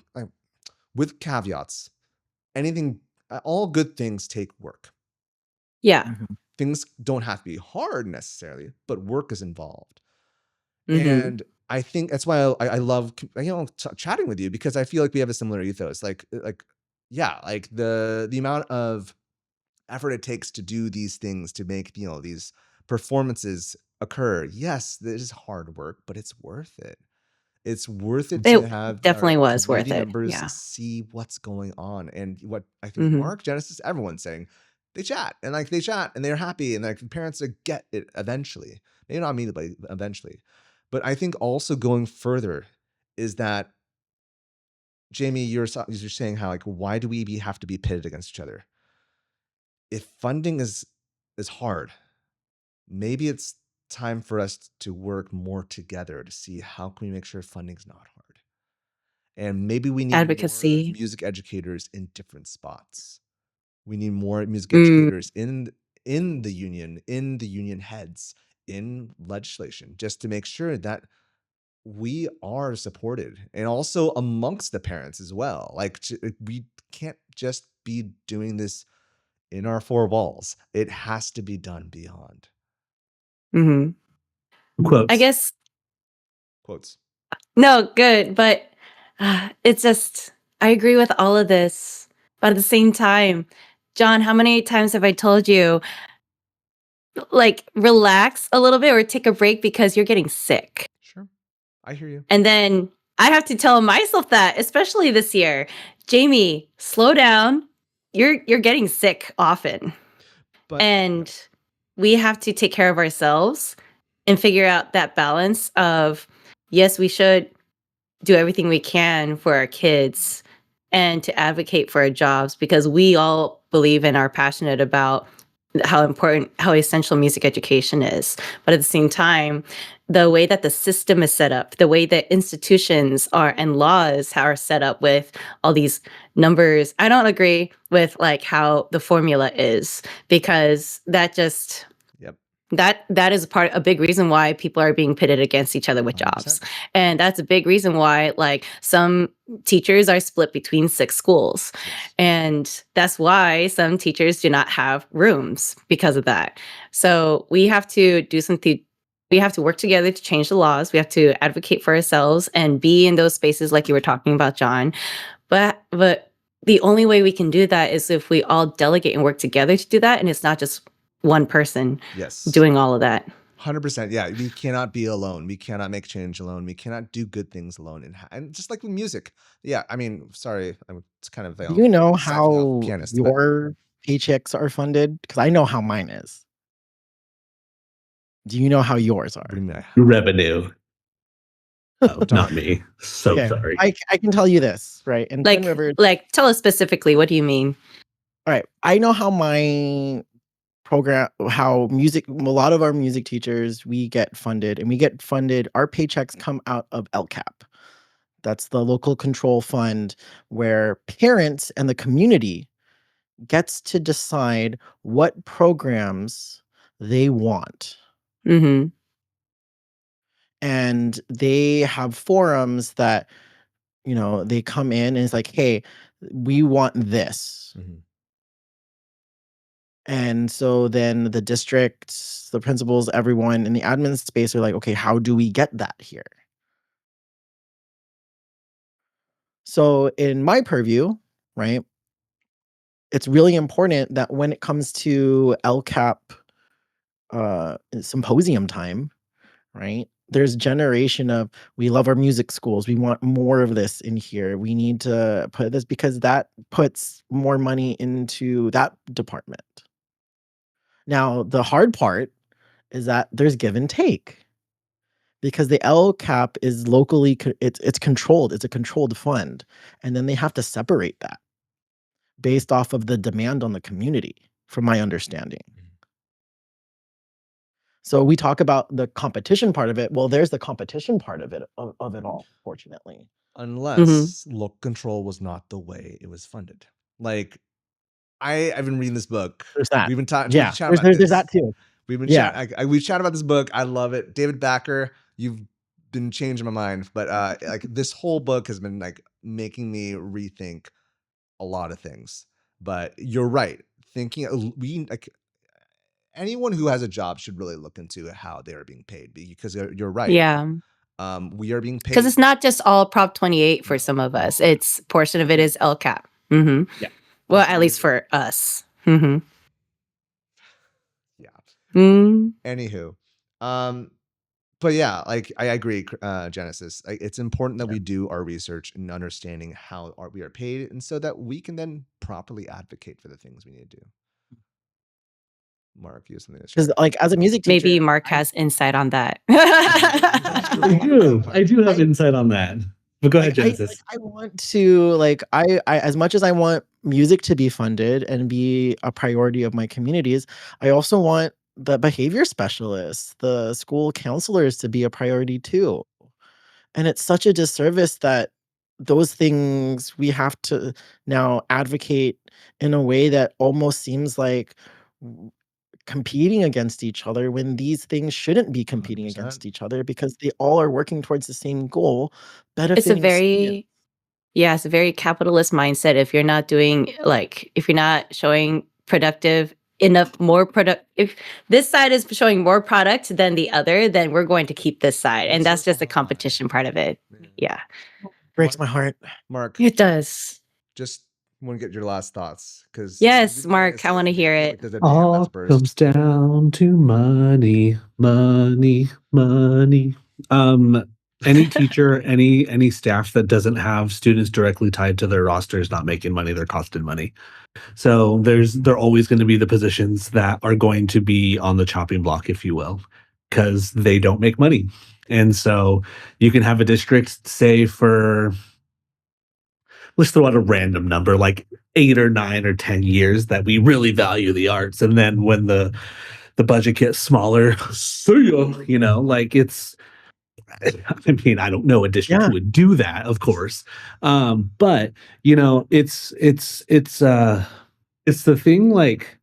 with caveats, all good things take work. Yeah. Things don't have to be hard necessarily, but work is involved. Mm-hmm. And I think that's why I love chatting with you, because I feel like we have a similar ethos. Like the amount of effort it takes to do these things, to make these performances occur. Yes, this is hard work, but it's worth it. It's worth it to have definitely was worth it. Members see what's going on, and what I think Marc, Genesis, everyone's saying. They chat and they're happy, and like the parents get it eventually. Maybe not immediately, but eventually. But I think also going further is that, Jamie, you're saying how, like, why do we have to be pitted against each other? If funding is hard, maybe it's time for us to work more together to see how can we make sure funding's not hard. And maybe we need advocacy, more music educators in different spots. We need more music educators in the union heads, in legislation, just to make sure that we are supported, and also amongst the parents as well. Like, we can't just be doing this in our four walls. It has to be done beyond. Quotes. I guess. Quotes. No, good, but it's just, I agree with all of this, but at the same time, John, how many times have I told you, like, relax a little bit or take a break because you're getting sick? Sure. I hear you. And then I have to tell myself that, especially this year, Jamie, slow down. You're getting sick often. And we have to take care of ourselves and figure out that balance of, yes, we should do everything we can for our kids and to advocate for our jobs, because we all believe and are passionate about how essential music education is. But at the same time, the way that the system is set up, the way that institutions are and laws are set up with all these numbers, I don't agree with like how the formula is, because that just that is a big reason why people are being pitted against each other with 100%. Jobs. And that's a big reason why, like, some teachers are split between 6 schools. Yes. And that's why some teachers do not have rooms because of that. So we have to do something. We have to work together to change the laws. We have to advocate for ourselves and be in those spaces like you were talking about, John. But the only way we can do that is if we all delegate and work together to do that. And it's not just one person doing all of that. 100%. Yeah. We cannot be alone. We cannot make change alone. We cannot do good things alone. And just like with music. Yeah. I mean, sorry. It's kind of, do you know how pianist, your paychecks are funded? Because I know how mine is. Do you know how yours are? Revenue. Oh, not me. So sorry. I can tell you this, right? And like, tell us specifically. What do you mean? All right. I know how my program, how music, a lot of our music teachers, we get funded, and we get funded, our paychecks come out of LCAP. That's the local control fund where parents and the community gets to decide what programs they want. Mm-hmm. And they have forums that, they come in and it's like, hey, we want this. Mhm. And so then the districts, the principals, everyone in the admin space are like, okay, how do we get that here? So in my purview, right, it's really important that when it comes to LCAP symposium time, right, there's generation of, we love our music schools. We want more of this in here. We need to put this because that puts more money into that department. Now, the hard part is that there's give and take because the LCAP is locally, it's controlled. It's a controlled fund. And then they have to separate that based off of the demand on the community, from my understanding. So we talk about the competition part of it. Well, there's the competition part of it all, fortunately. Unless local control was not the way it was funded. Like, I've been reading this book. There's that. We've been Yeah, chatting about this. there's that too. We've been Yeah. we've chatted about this book. I love it. David Backer, you've been changing my mind, but like this whole book has been like making me rethink a lot of things. But you're right. Thinking anyone who has a job should really look into how they are being paid because you're right. Yeah. We are being paid Because it's not just all Prop 28 for some of us. It's portion of it is LCAP. Mm-hmm. Yeah. Well, at least for us. Mm-hmm. Yeah. Mm. Anywho, but yeah, like I agree, Genesis. It's important that we do our research in understanding how we are paid, and so that we can then properly advocate for the things we need to do. Mark, you have something to share. Because, like, as a music teacher, Maybe Marc has insight on that. I do have insight on that. But go ahead, Genesis. I want to, like, I as much as I want music to be funded and be a priority of my communities, I also want the behavior specialists, the school counselors to be a priority too. And it's such a disservice that those things we have to now advocate in a way that almost seems like competing against each other when these things shouldn't be competing 100%. against each other because they all are working towards the same goal, It's a benefiting students. it's a very capitalist mindset. If you're not doing if you're not showing if this side is showing more product than the other, then we're going to keep this side. And that's just the competition part of it. Yeah. Breaks my heart. Mark, It does. just want to get your last thoughts because Yes, Marc, I want to hear it. There's a dam All that's burst. comes down to money, money, money. Any teacher, any staff that doesn't have students directly tied to their roster is not making money. They're costing money. So there always going to be the positions that are going to be on the chopping block, if you will, because they don't make money. And so you can have a district, say for, let's throw out a random number, like 8 or 9 or 10 years that we really value the arts. And then when the budget gets smaller, see ya, like it's, I mean, I don't know a district who would do that, of course. But it's the thing, like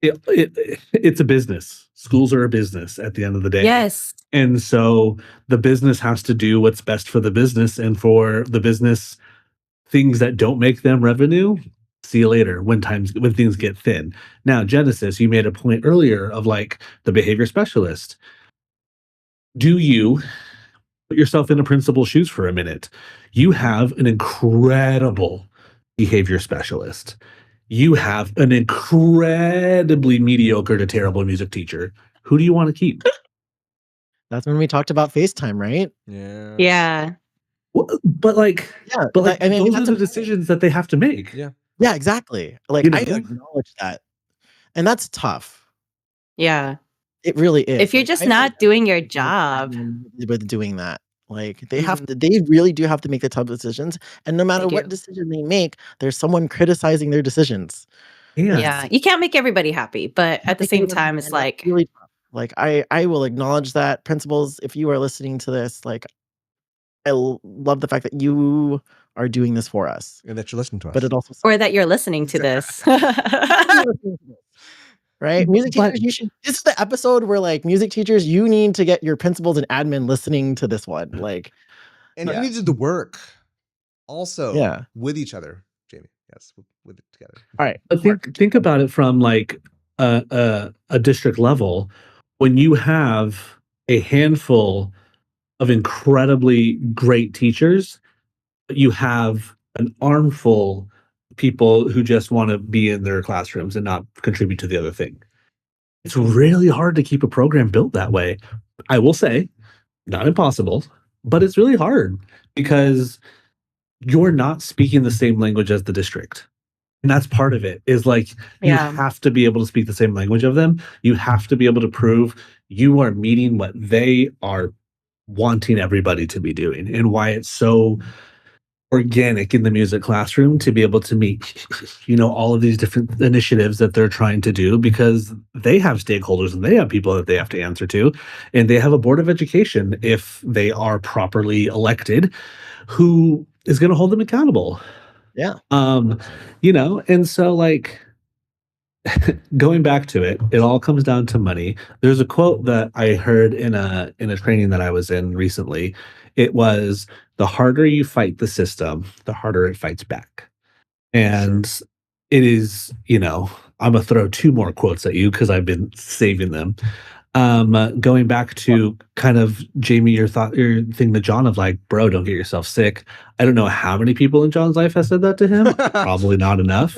it's a business. Schools are a business at the end of the day. Yes. And so the business has to do what's best for the business, and for the business, things that don't make them revenue, see you later when things get thin. Now, Genesis, you made a point earlier of like the behavior specialist. Do you put yourself in a principal's shoes for a minute? You have an incredible behavior specialist. You have an incredibly mediocre to terrible music teacher. Who do you want to keep? That's when we talked about FaceTime, right? Yeah. Yeah. Well, but I mean, those are the decisions that they have to make. Yeah. Yeah, exactly. Like, I acknowledge that. And that's tough. Yeah. It really is. If you're just not doing your job with doing that, like they really do have to make the tough decisions. And no matter what decision they make, there's someone criticizing their decisions. Yeah. You can't make everybody happy, but at the same time, it's like really tough. Like I will acknowledge that, principals, if you are listening to this, like love the fact that you are doing this for us, and that you're listening to us. but it also or that you're listening to this. Right? Music teachers, you should. This is the episode where, like, music teachers, you need to get your principals and admin listening to this one. Like, and you need to do the work also with each other, Jamie. Yes, with it together. All right. But think about it from like a district level. When you have a handful of incredibly great teachers, you have an armful of people who just want to be in their classrooms and not contribute to the other thing. It's really hard to keep a program built that way. I will say, not impossible, but it's really hard because you're not speaking the same language as the district. And that's part of it, is like you have to be able to speak the same language of them. You have to be able to prove you are meeting what they are wanting everybody to be doing, and why it's so organic in the music classroom to be able to meet, all of these different initiatives that they're trying to do, because they have stakeholders and they have people that they have to answer to, and they have a board of education, if they are properly elected, who is going to hold them accountable. Yeah. And so, like, going back to it, it all comes down to money. There's a quote that I heard in a training that I was in recently. It was, the harder you fight the system, the harder it fights back. And it is, I'm gonna throw two more quotes at you because I've been saving them. Going back to kind of, Jamie, your thing to John of like, bro, don't get yourself sick. I don't know how many people in John's life have said that to him. Probably not enough.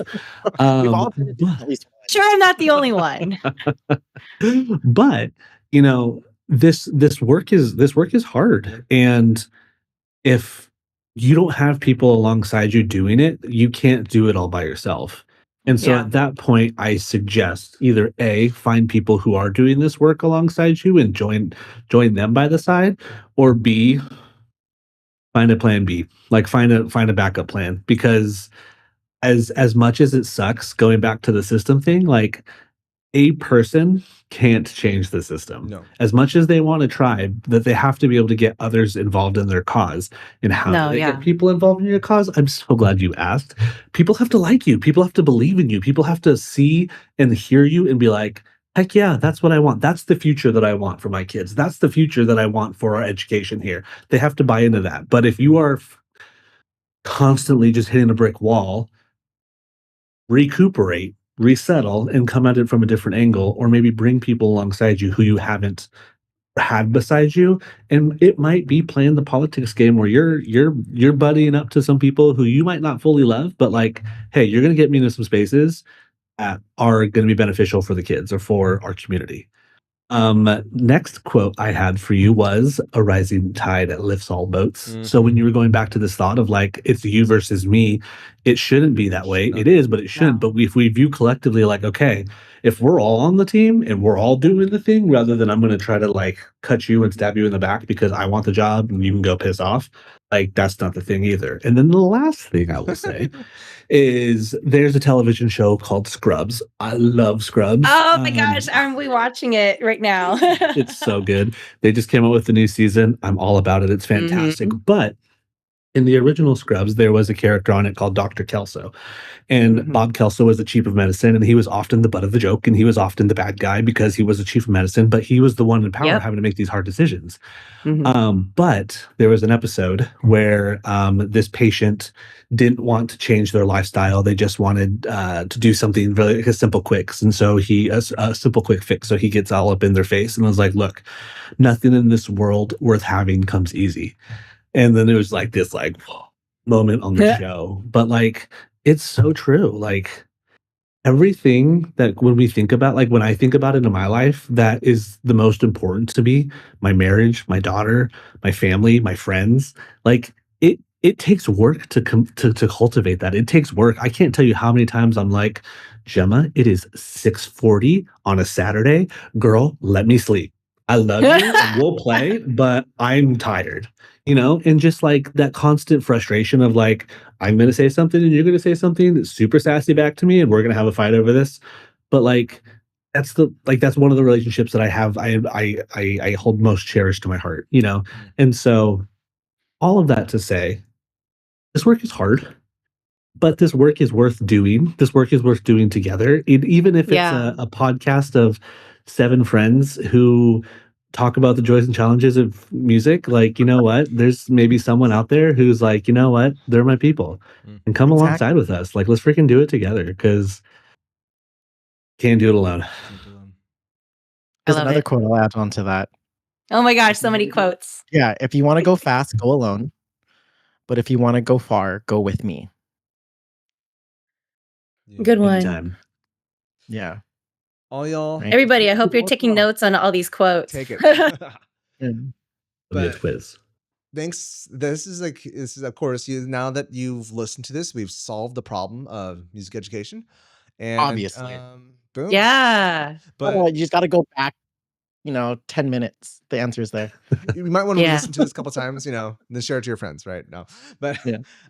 We've all said it at least once. Sure, I'm not the only one. But this work is hard, and if you don't have people alongside you doing it, you can't do it all by yourself. And so at that point, I suggest either A, find people who are doing this work alongside you and join them by the side, or B, find a plan B. Like find a backup plan, because as much as it sucks going back to the system thing, like, a person can't change the system. No. As much as they want to try, that they have to be able to get others involved in their cause. And how do they get people involved in your cause? I'm so glad you asked. People have to like you. People have to believe in you. People have to see and hear you and be like, heck yeah, that's what I want. That's the future that I want for my kids. That's the future that I want for our education here. They have to buy into that. But if you are constantly just hitting a brick wall, recuperate, resettle, and come at it from a different angle, or maybe bring people alongside you who you haven't had beside you. And it might be playing the politics game where you're buddying up to some people who you might not fully love, but like, hey, you're going to get me into some spaces that are going to be beneficial for the kids or for our community. Next quote I had for you was, a rising tide lifts all boats. Mm-hmm. So when you were going back to this thought of like, it's you versus me, it shouldn't be that way. It is, but it shouldn't. But if we view collectively like, okay, if we're all on the team and we're all doing the thing, rather than I'm going to try to like cut you and stab you in the back because I want the job and you can go piss off, like, that's not the thing either. And then the last thing I will say is, there's a television show called Scrubs. I love Scrubs. Oh my gosh, aren't we watching it right now? It's so good. They just came out with the new season. I'm all about it. It's fantastic. Mm-hmm. But in the original Scrubs, there was a character on it called Dr. Kelso. And Bob Kelso was the chief of medicine, and he was often the butt of the joke, and he was often the bad guy because he was the chief of medicine, but he was the one in power having to make these hard decisions. But there was an episode where this patient didn't want to change their lifestyle. They just wanted to do something really like a simple quick. And so a simple quick fix. So he gets all up in their face and was like, look, nothing in this world worth having comes easy. And then there was like this like moment on the show, but like, it's so true. Like, everything that when we think about, like when I think about it in my life, that is the most important to me, my marriage, my daughter, my family, my friends, like it takes work to cultivate that. It takes work. I can't tell you how many times I'm like, Gemma, it is 6:40 on a Saturday. Girl, let me sleep. I love you and we'll play, but I'm tired. And just like that constant frustration of like, I'm going to say something and you're going to say something that's super sassy back to me and we're going to have a fight over this. But like, that's one of the relationships that I have. I hold most cherished to my heart, And so all of that to say, this work is hard, but this work is worth doing. This work is worth doing together. Even if it's a podcast of 7 friends who talk about the joys and challenges of music, like, you know what? There's maybe someone out there who's like, you know what? They're my people. And come alongside with us. Like, let's freaking do it together, because can't do it alone. There's another quote I'll add on to that. Oh my gosh, so many quotes. Yeah, if you want to go fast, go alone. But if you want to go far, go with me. Good one. Anytime. Yeah. All y'all. Right. Everybody, I hope you're taking notes on all these quotes. Take it. But quiz. Thanks. This is of course, now that you've listened to this, we've solved the problem of music education. And Obviously. Boom. Yeah. But you just got to go back, 10 minutes. The answer is there. You might want to listen to this a couple times, and then share it to your friends, right? No. But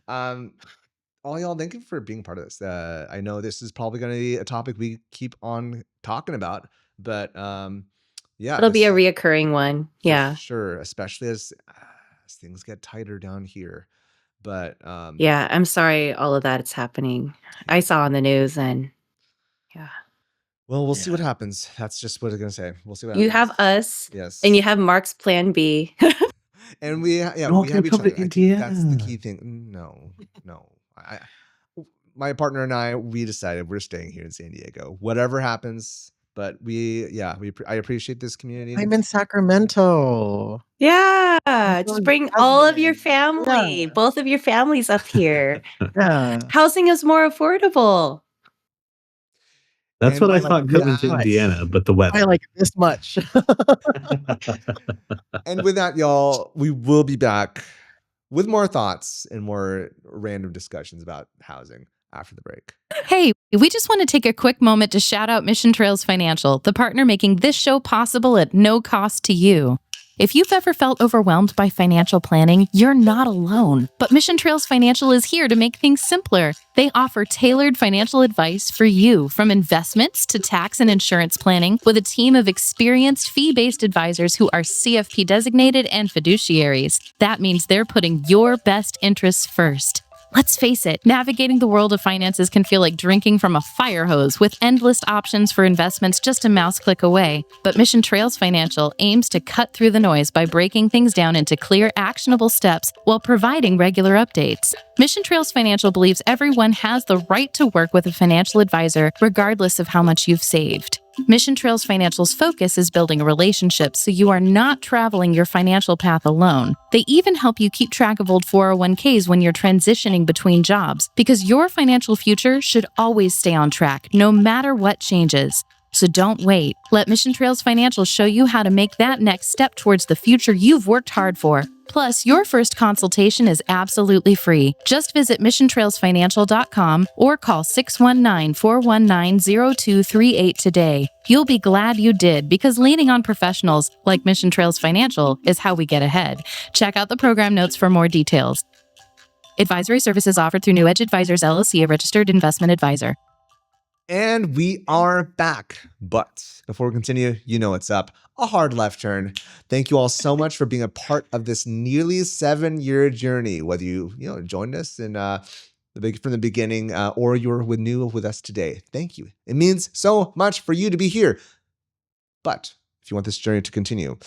all y'all, thank you for being part of this. I know this is probably going to be a topic we keep on talking about, but it'll be a reoccurring one. Yeah. Sure. Especially as things get tighter down here. But yeah, I'm sorry all of that is happening. I saw on the news, and yeah. Well, we'll see what happens. That's just what I'm going to say. We'll see what You happens. have us. Yes. And you have Marc's plan B. And we have each other. That's the key thing. No. My partner and I, we decided we're staying here in San Diego. Whatever happens, but I appreciate this community. I'm in Sacramento. Yeah, just bring all of your family, both of your families up here. Yeah. Housing is more affordable. That's what I thought coming to Indiana, but the weather. I like it this much. And with that, y'all, we will be back with more thoughts and more random discussions about housing after the break. Hey, we just want to take a quick moment to shout out Mission Trails Financial, the partner making this show possible at no cost to you. If you've ever felt overwhelmed by financial planning, you're not alone. But Mission Trails Financial is here to make things simpler. They offer tailored financial advice for you, from investments to tax and insurance planning, with a team of experienced fee-based advisors who are CFP designated and fiduciaries. That means they're putting your best interests first. Let's face it, navigating the world of finances can feel like drinking from a fire hose, with endless options for investments just a mouse click away. But Mission Trails Financial aims to cut through the noise by breaking things down into clear, actionable steps while providing regular updates. Mission Trails Financial believes everyone has the right to work with a financial advisor, regardless of how much you've saved. Mission Trails Financial's focus is building a relationship so you are not traveling your financial path alone. They even help you keep track of old 401ks when you're transitioning between jobs, because your financial future should always stay on track, no matter what changes. So don't wait. Let Mission Trails Financial show you how to make that next step towards the future you've worked hard for. Plus, your first consultation is absolutely free. Just visit missiontrailsfinancial.com or call 619-419-0238 today. You'll be glad you did, because leaning on professionals like Mission Trails Financial is how we get ahead. Check out the program notes for more details. Advisory services offered through New Edge Advisors LLC, a registered investment advisor. And we are back. But before we continue, you know what's up. A hard left turn. Thank you all so much for being a part of this nearly 7-year journey. Whether you joined us from the beginning or you're new with us today. Thank you. It means so much for you to be here. But if you want this journey to continue,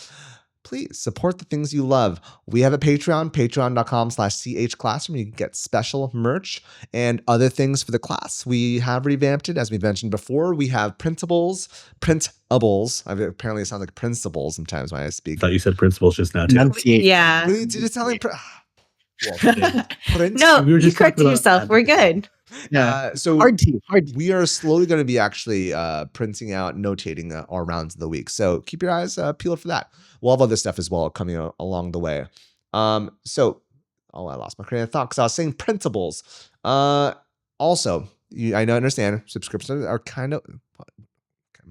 please support the things you love. We have a Patreon, patreon.com/chclassroom. You can get special merch and other things for the class. We have revamped it, as we mentioned before. We have printables. Apparently it sounds like principles sometimes when I speak. I thought you said principles just now, too. Enunciate. Yeah. Did it sound like No, We were just you corrected talking about yourself. We're good. Yeah. So Hard tea. we are slowly going to be actually printing out, notating our rounds of the week. So keep your eyes peeled for that. We'll have other stuff as well coming along the way. I lost my train of thought because I was saying principles. Also, I know, understand subscriptions are kind of. I'm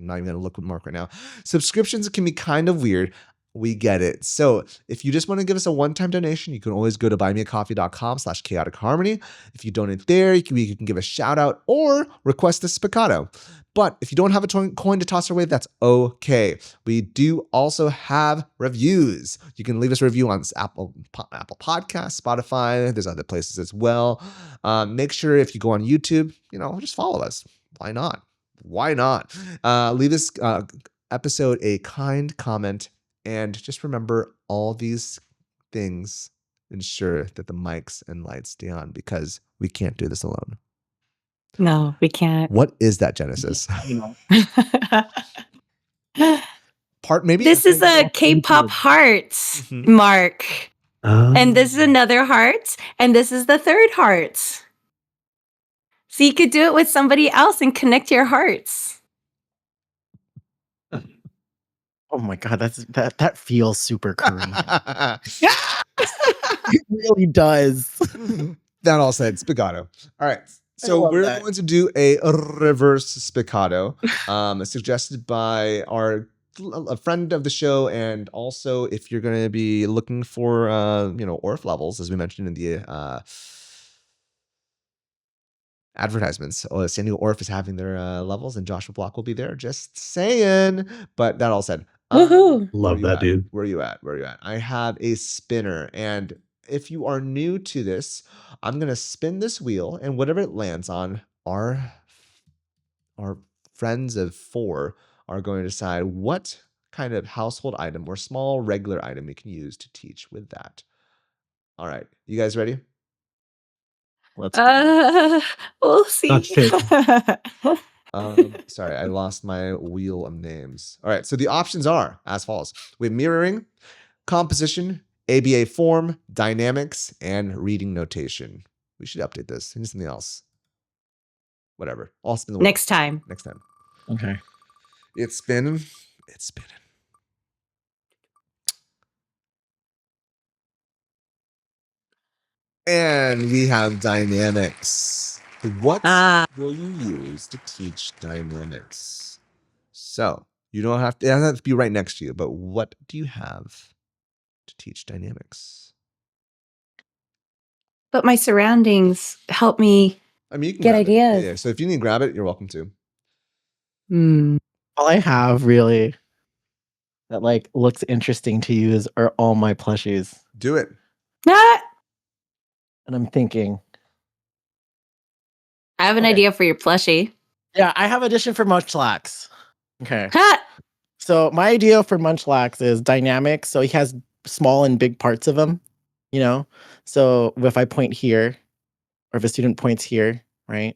not even going to look with Marc right now. Subscriptions can be kind of weird. We get it. So if you just want to give us a one-time donation, you can always go to buymeacoffee.com/chaotic harmony. If you donate there, you can give a shout out or request a Spiccato. But if you don't have a coin to toss our way, that's okay. We do also have reviews. You can leave us a review on Apple Podcasts, Spotify. There's other places as well. Make sure if you go on YouTube, just follow us. Why not? Leave this episode a kind comment, and just remember all these things ensure that the mics and lights stay on, because we can't do this alone. No, we can't. What is that, Genesis? Maybe this is a K-pop hearts, Marc. And this is another heart, and this is the third heart. So you could do it with somebody else and connect your hearts. Oh my god, that feels super Korean. It really does. That all said, Spiccato. All right. So we're going to do a reverse Spiccato, suggested by a friend of the show, and also if you're going to be looking for ORF levels, as we mentioned in the advertisements. San Diego ORF is having their levels, and Joshua Block will be there. Just saying. But that all said, woohoo! Love that, dude. Where are you at? I have a spinner, and if you are new to this, I'm gonna spin this wheel, and whatever it lands on, our friends of 4 are going to decide what kind of household item or small regular item we can use to teach with that. All right, you guys ready? Let's go. We'll see. Sorry, I lost my wheel of names. All right, so the options are as follows. We have mirroring, composition, ABA form, dynamics, and reading notation. We should update this. I need something else. Whatever. I'll spin the wheel. Next time. Okay. It's spinning. And we have dynamics. What will you use to teach dynamics? So you don't have to, it doesn't have to be right next to you, but what do you have to teach dynamics? But my surroundings help me you can get ideas. Yeah, so if you need to grab it, you're welcome to. All I have really that looks interesting to use are all my plushies. Do it. And I'm thinking, I have an idea for your plushie. Yeah, I have addition for Munchlax. Okay. So my idea for Munchlax is dynamic. So he has small and big parts of him, So if I point here, or if a student points here, right?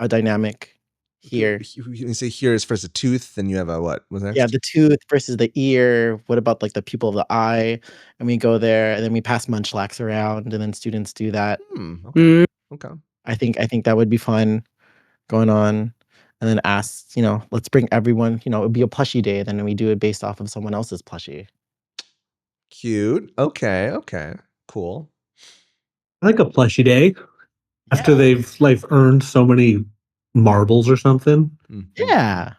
A dynamic here. You say here is first a tooth, then you have a what? What's next? Yeah, the tooth versus the ear. What about the pupil of the eye? And we go there, and then we pass Munchlax around, and then students do that. Okay. I think that would be fun going on. And then ask, let's bring everyone, it would be a plushie day. Then we do it based off of someone else's plushie. Cute. Okay. Cool. I like a plushie day. After they've earned so many marbles or something. Yeah.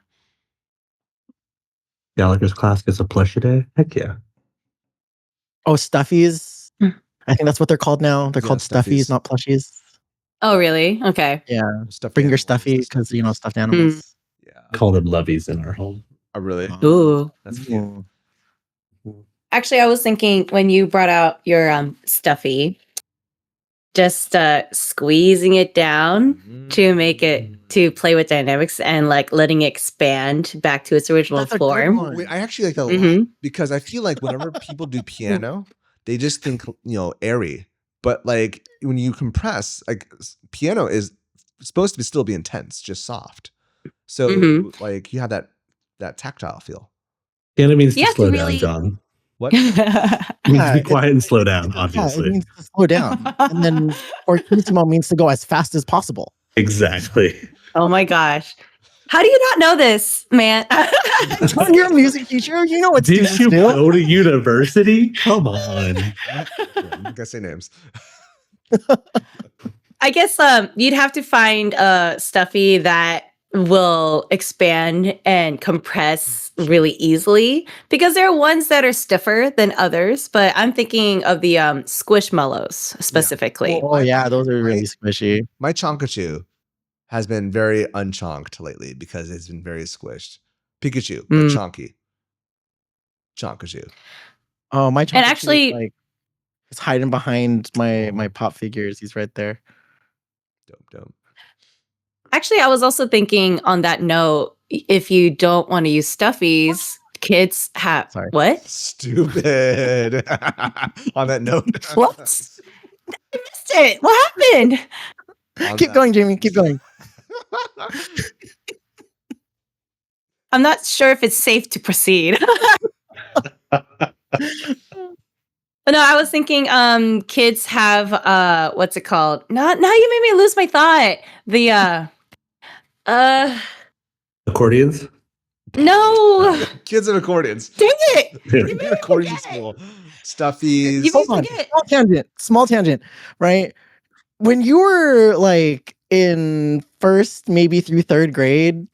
Gallagher's class gets a plushie day. Heck yeah. Oh, stuffies. I think that's what they're called now. They're called stuffies, not plushies. Oh, really? Okay. Yeah. Bring your stuffy because, stuffed animals. Yeah. Call them loveys in our home. Oh, really? Ooh. That's cute. Actually, I was thinking when you brought out your stuffy, just squeezing it down to make it to play with dynamics and letting it expand back to its original form. Wait, I actually like that a lot because I feel like whenever people do piano, they just think airy, but when you compress, piano is supposed to still be intense, just soft. So you have that tactile feel. Piano means to slow down, John. What? It means to be quiet and slow down, obviously. It means to slow down. And then fortissimo means to go as fast as possible. Exactly. Oh my gosh. How do you not know this, man? You're a music teacher. You know what students Did you do. go to university? Come on. I gotta say names. I guess you'd have to find a stuffy that will expand and compress really easily, because there are ones that are stiffer than others, but I'm thinking of the Squishmallows specifically. Oh yeah, those are really squishy. My Chonkachu has been very unchonked lately because it's been very squished. Pikachu, but chonky. Chonkaju. Oh, my Chonkaju And actually, is like it's hiding behind my pop figures. He's right there. Dope. Actually, I was also thinking on that note, if you don't want to use stuffies, kids have what? Stupid. On that note. What? I missed it. What happened? Keep going, Jamie. Keep going. I'm not sure if it's safe to proceed. But no, I was thinking kids have what's it called? Now you made me lose my thought. The accordions? No. Kids and accordions. Dang it. Accordion school. Stuffies. Hold on. Small tangent, right? When you were like in first, maybe through third grade,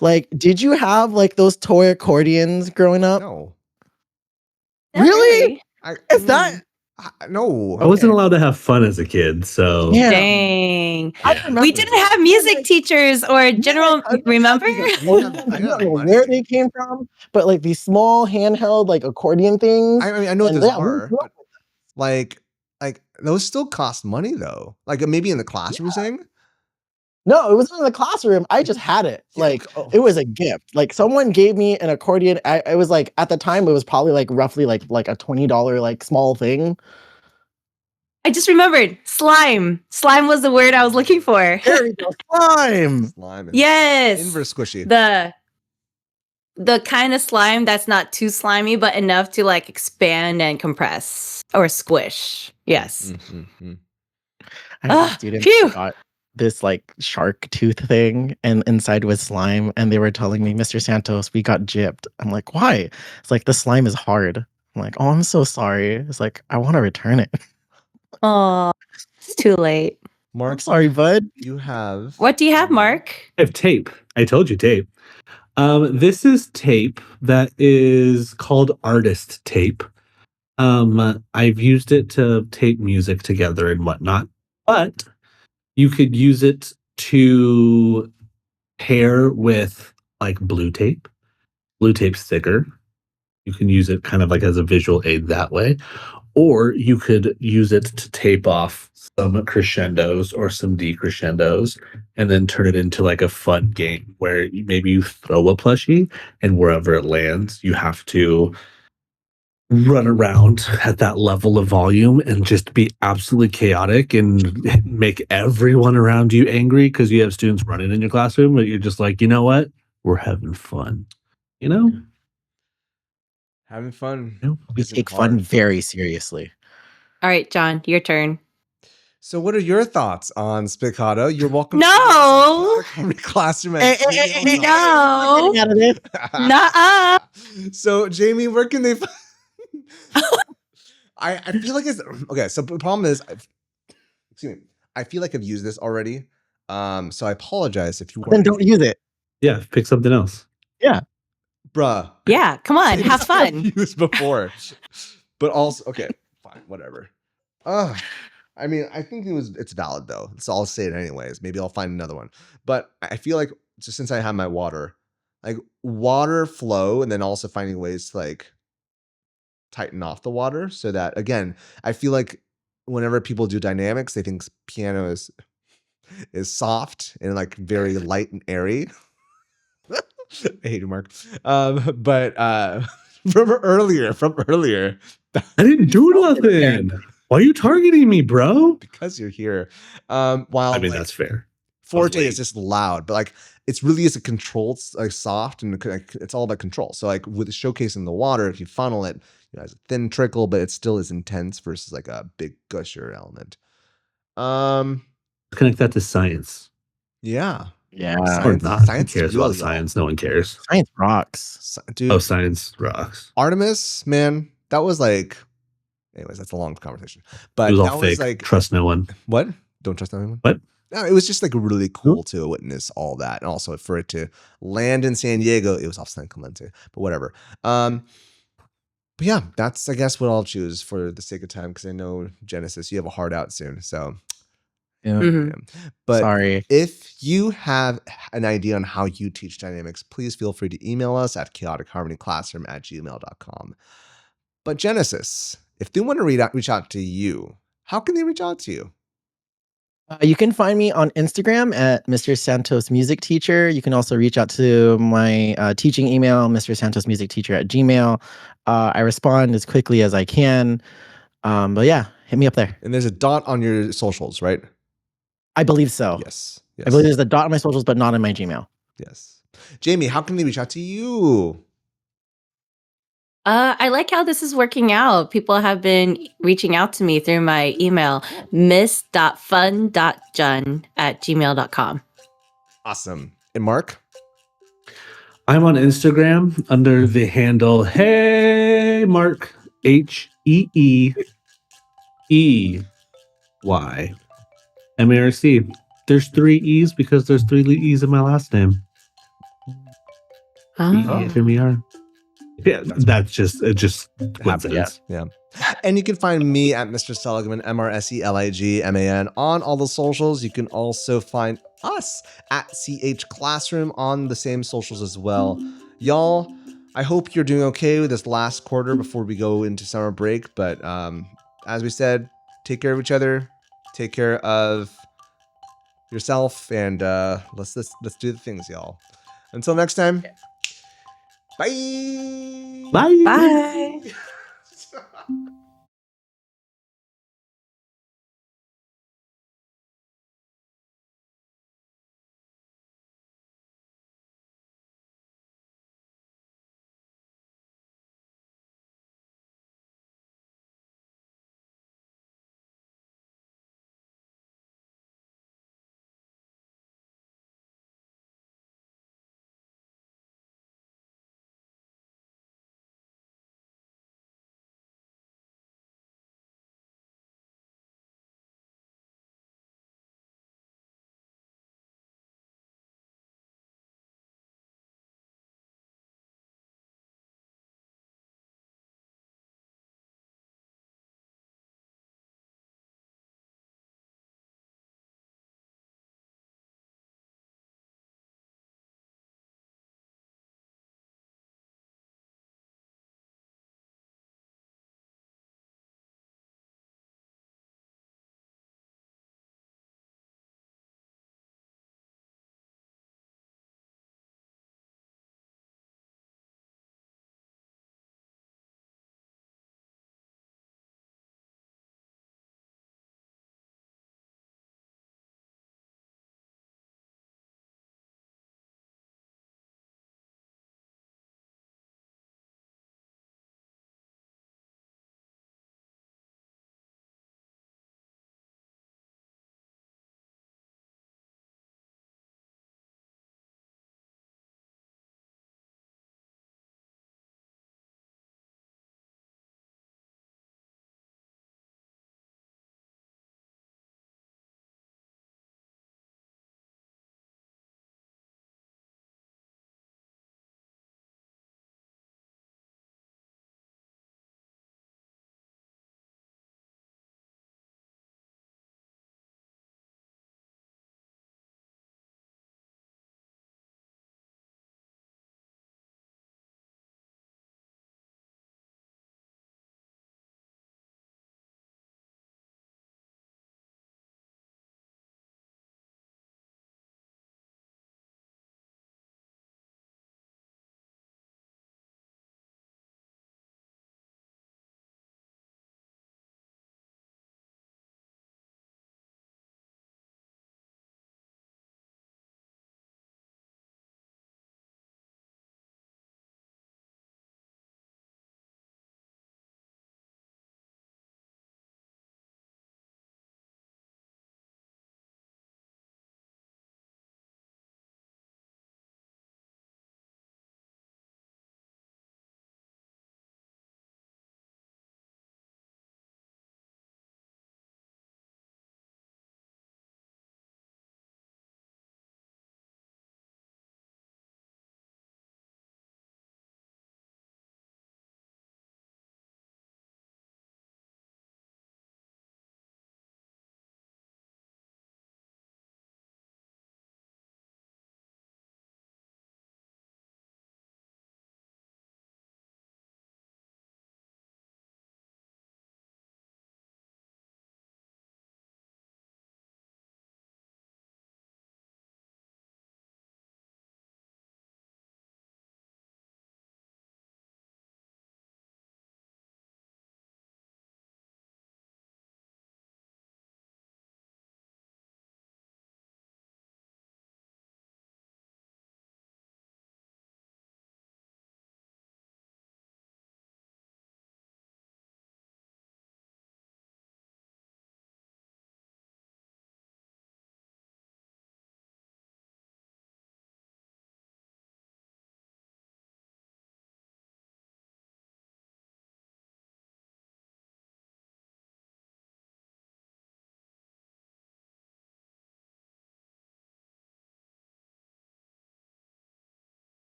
like, did you have like those toy accordions growing up? No. Really? Is that? No. I wasn't allowed to have fun as a kid, so yeah. Dang. Yeah. We didn't have music teachers or general. Remember? I don't know where they came from, but like these small handheld like accordion things. I mean, I know what those are, but like those still cost money though. Like maybe in the classroom, you're saying? No, it wasn't in the classroom. I just had it. Like it was a gift. Like someone gave me an accordion. I was like at the time it was probably like roughly like a $20 like small thing. I just remembered slime. Slime was the word I was looking for. There we go. Slime. Yes. Inverse squishy. The kind of slime that's not too slimy, but enough to like expand and compress or squish. Yes. I had a student who got this like shark tooth thing and inside was slime and they were telling me, Mr. Santos, we got gypped. I'm like, why? It's like the slime is hard. I'm like, oh, I'm so sorry. It's like, I want to return it. Oh, it's too late. Marc, I'm sorry, bud. You have what do you have, Marc? I have tape. I told you tape. This is tape that is called artist tape. I've used it to tape music together and whatnot, but you could use it to pair with like blue tape's thicker. You can use it kind of like as a visual aid that way, or you could use it to tape off some crescendos or some decrescendos and then turn it into like a fun game where maybe you throw a plushie and wherever it lands, you have to run around at that level of volume and just be absolutely chaotic and make everyone around you angry because you have students running in your classroom, but you're just like, you know what? We're having fun. You know? Having fun. We take fun very seriously. All right, John, your turn. So what are your thoughts on Spiccato? You're welcome No. to classroom. No. Nuh-uh. So Jamie, where can they find I feel like it's okay. So the problem is, excuse me. I feel like I've used this already. So I apologize if you want. Then don't use it. Yeah, pick something else. Yeah, bruh. Yeah, come on, have fun. Used before, but also okay, fine, whatever. I mean, I think it's valid though, so I'll say it anyways. Maybe I'll find another one. But I feel like just since I have my water flow, and then also finding ways to like tighten off the water so that, again, I feel like whenever people do dynamics, they think piano is soft and like very light and airy. I hate you, Marc. But from earlier, I didn't do nothing. Why are you targeting me, bro? Because you're here. While I mean, that's fair. Forte is just loud, but like it's really is a controlled, like soft, and it's all about control. So like with showcasing the water, if you funnel it, it has a thin trickle, but it still is intense versus like a big gusher element. Connect that to science. Yeah. Or not. Science Who cares about science? No one cares. Science rocks. Dude. Oh, science rocks. Artemis, man, that was like, anyways, that's a long conversation. But it was that all fake. was like, trust no one. What? Don't trust anyone? What? No, it was just like really cool to witness all that. And also for it to land in San Diego, it was off San Clemente, but whatever. But yeah, that's, I guess, what I'll choose for the sake of time, because I know, Genesis, you have a hard out soon. So Yeah. Mhm. But Sorry. if you have an idea on how you teach dynamics, please feel free to email us at chaoticharmonyclassroom@gmail.com. But Genesis, if they want to reach out to you, how can they reach out to you? You can find me on Instagram at Mr. Santos Music Teacher. You can also reach out to my teaching email, Mr. Santos Music Teacher at Gmail. I respond as quickly as I can. But yeah, hit me up there. And there's a dot on your socials, right? I believe so. Yes. I believe there's a dot on my socials, but not in my Gmail. Yes. Jamie, how can they reach out to you? I like how this is working out. People have been reaching out to me through my email, miss.fun.jun@gmail.com. Awesome. And Marc? I'm on Instagram under the handle Hey Marc, HEEEYMARC. There's 3 E's because there's 3 E's in my last name. EFMER. Yeah, that's just coincidence. Yeah. And you can find me at Mr. Seligman, MRSELIGMAN, on all the socials. You can also find us at CH Classroom on the same socials as well. Y'all, I hope you're doing okay with this last quarter before we go into summer break. But as we said, take care of each other, take care of yourself, and let's do the things, y'all. Until next time, bye. Bye. Bye.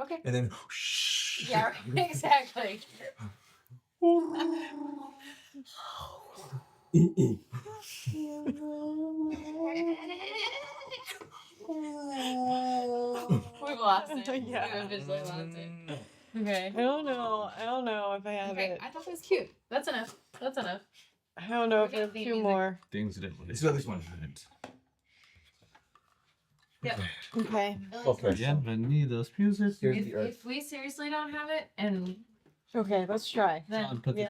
Okay. And then Yeah, exactly. We've lost it. Yeah. We've officially lost it. Okay. I don't know. I don't know if I have Okay, it. I thought it was cute. That's enough. That's enough. I don't know if I Okay, have theme two music. more. Things that it's at least 1 minute. Yep. Okay. Bienvenidos music. If we seriously don't have it, and Okay, let's try. then Put the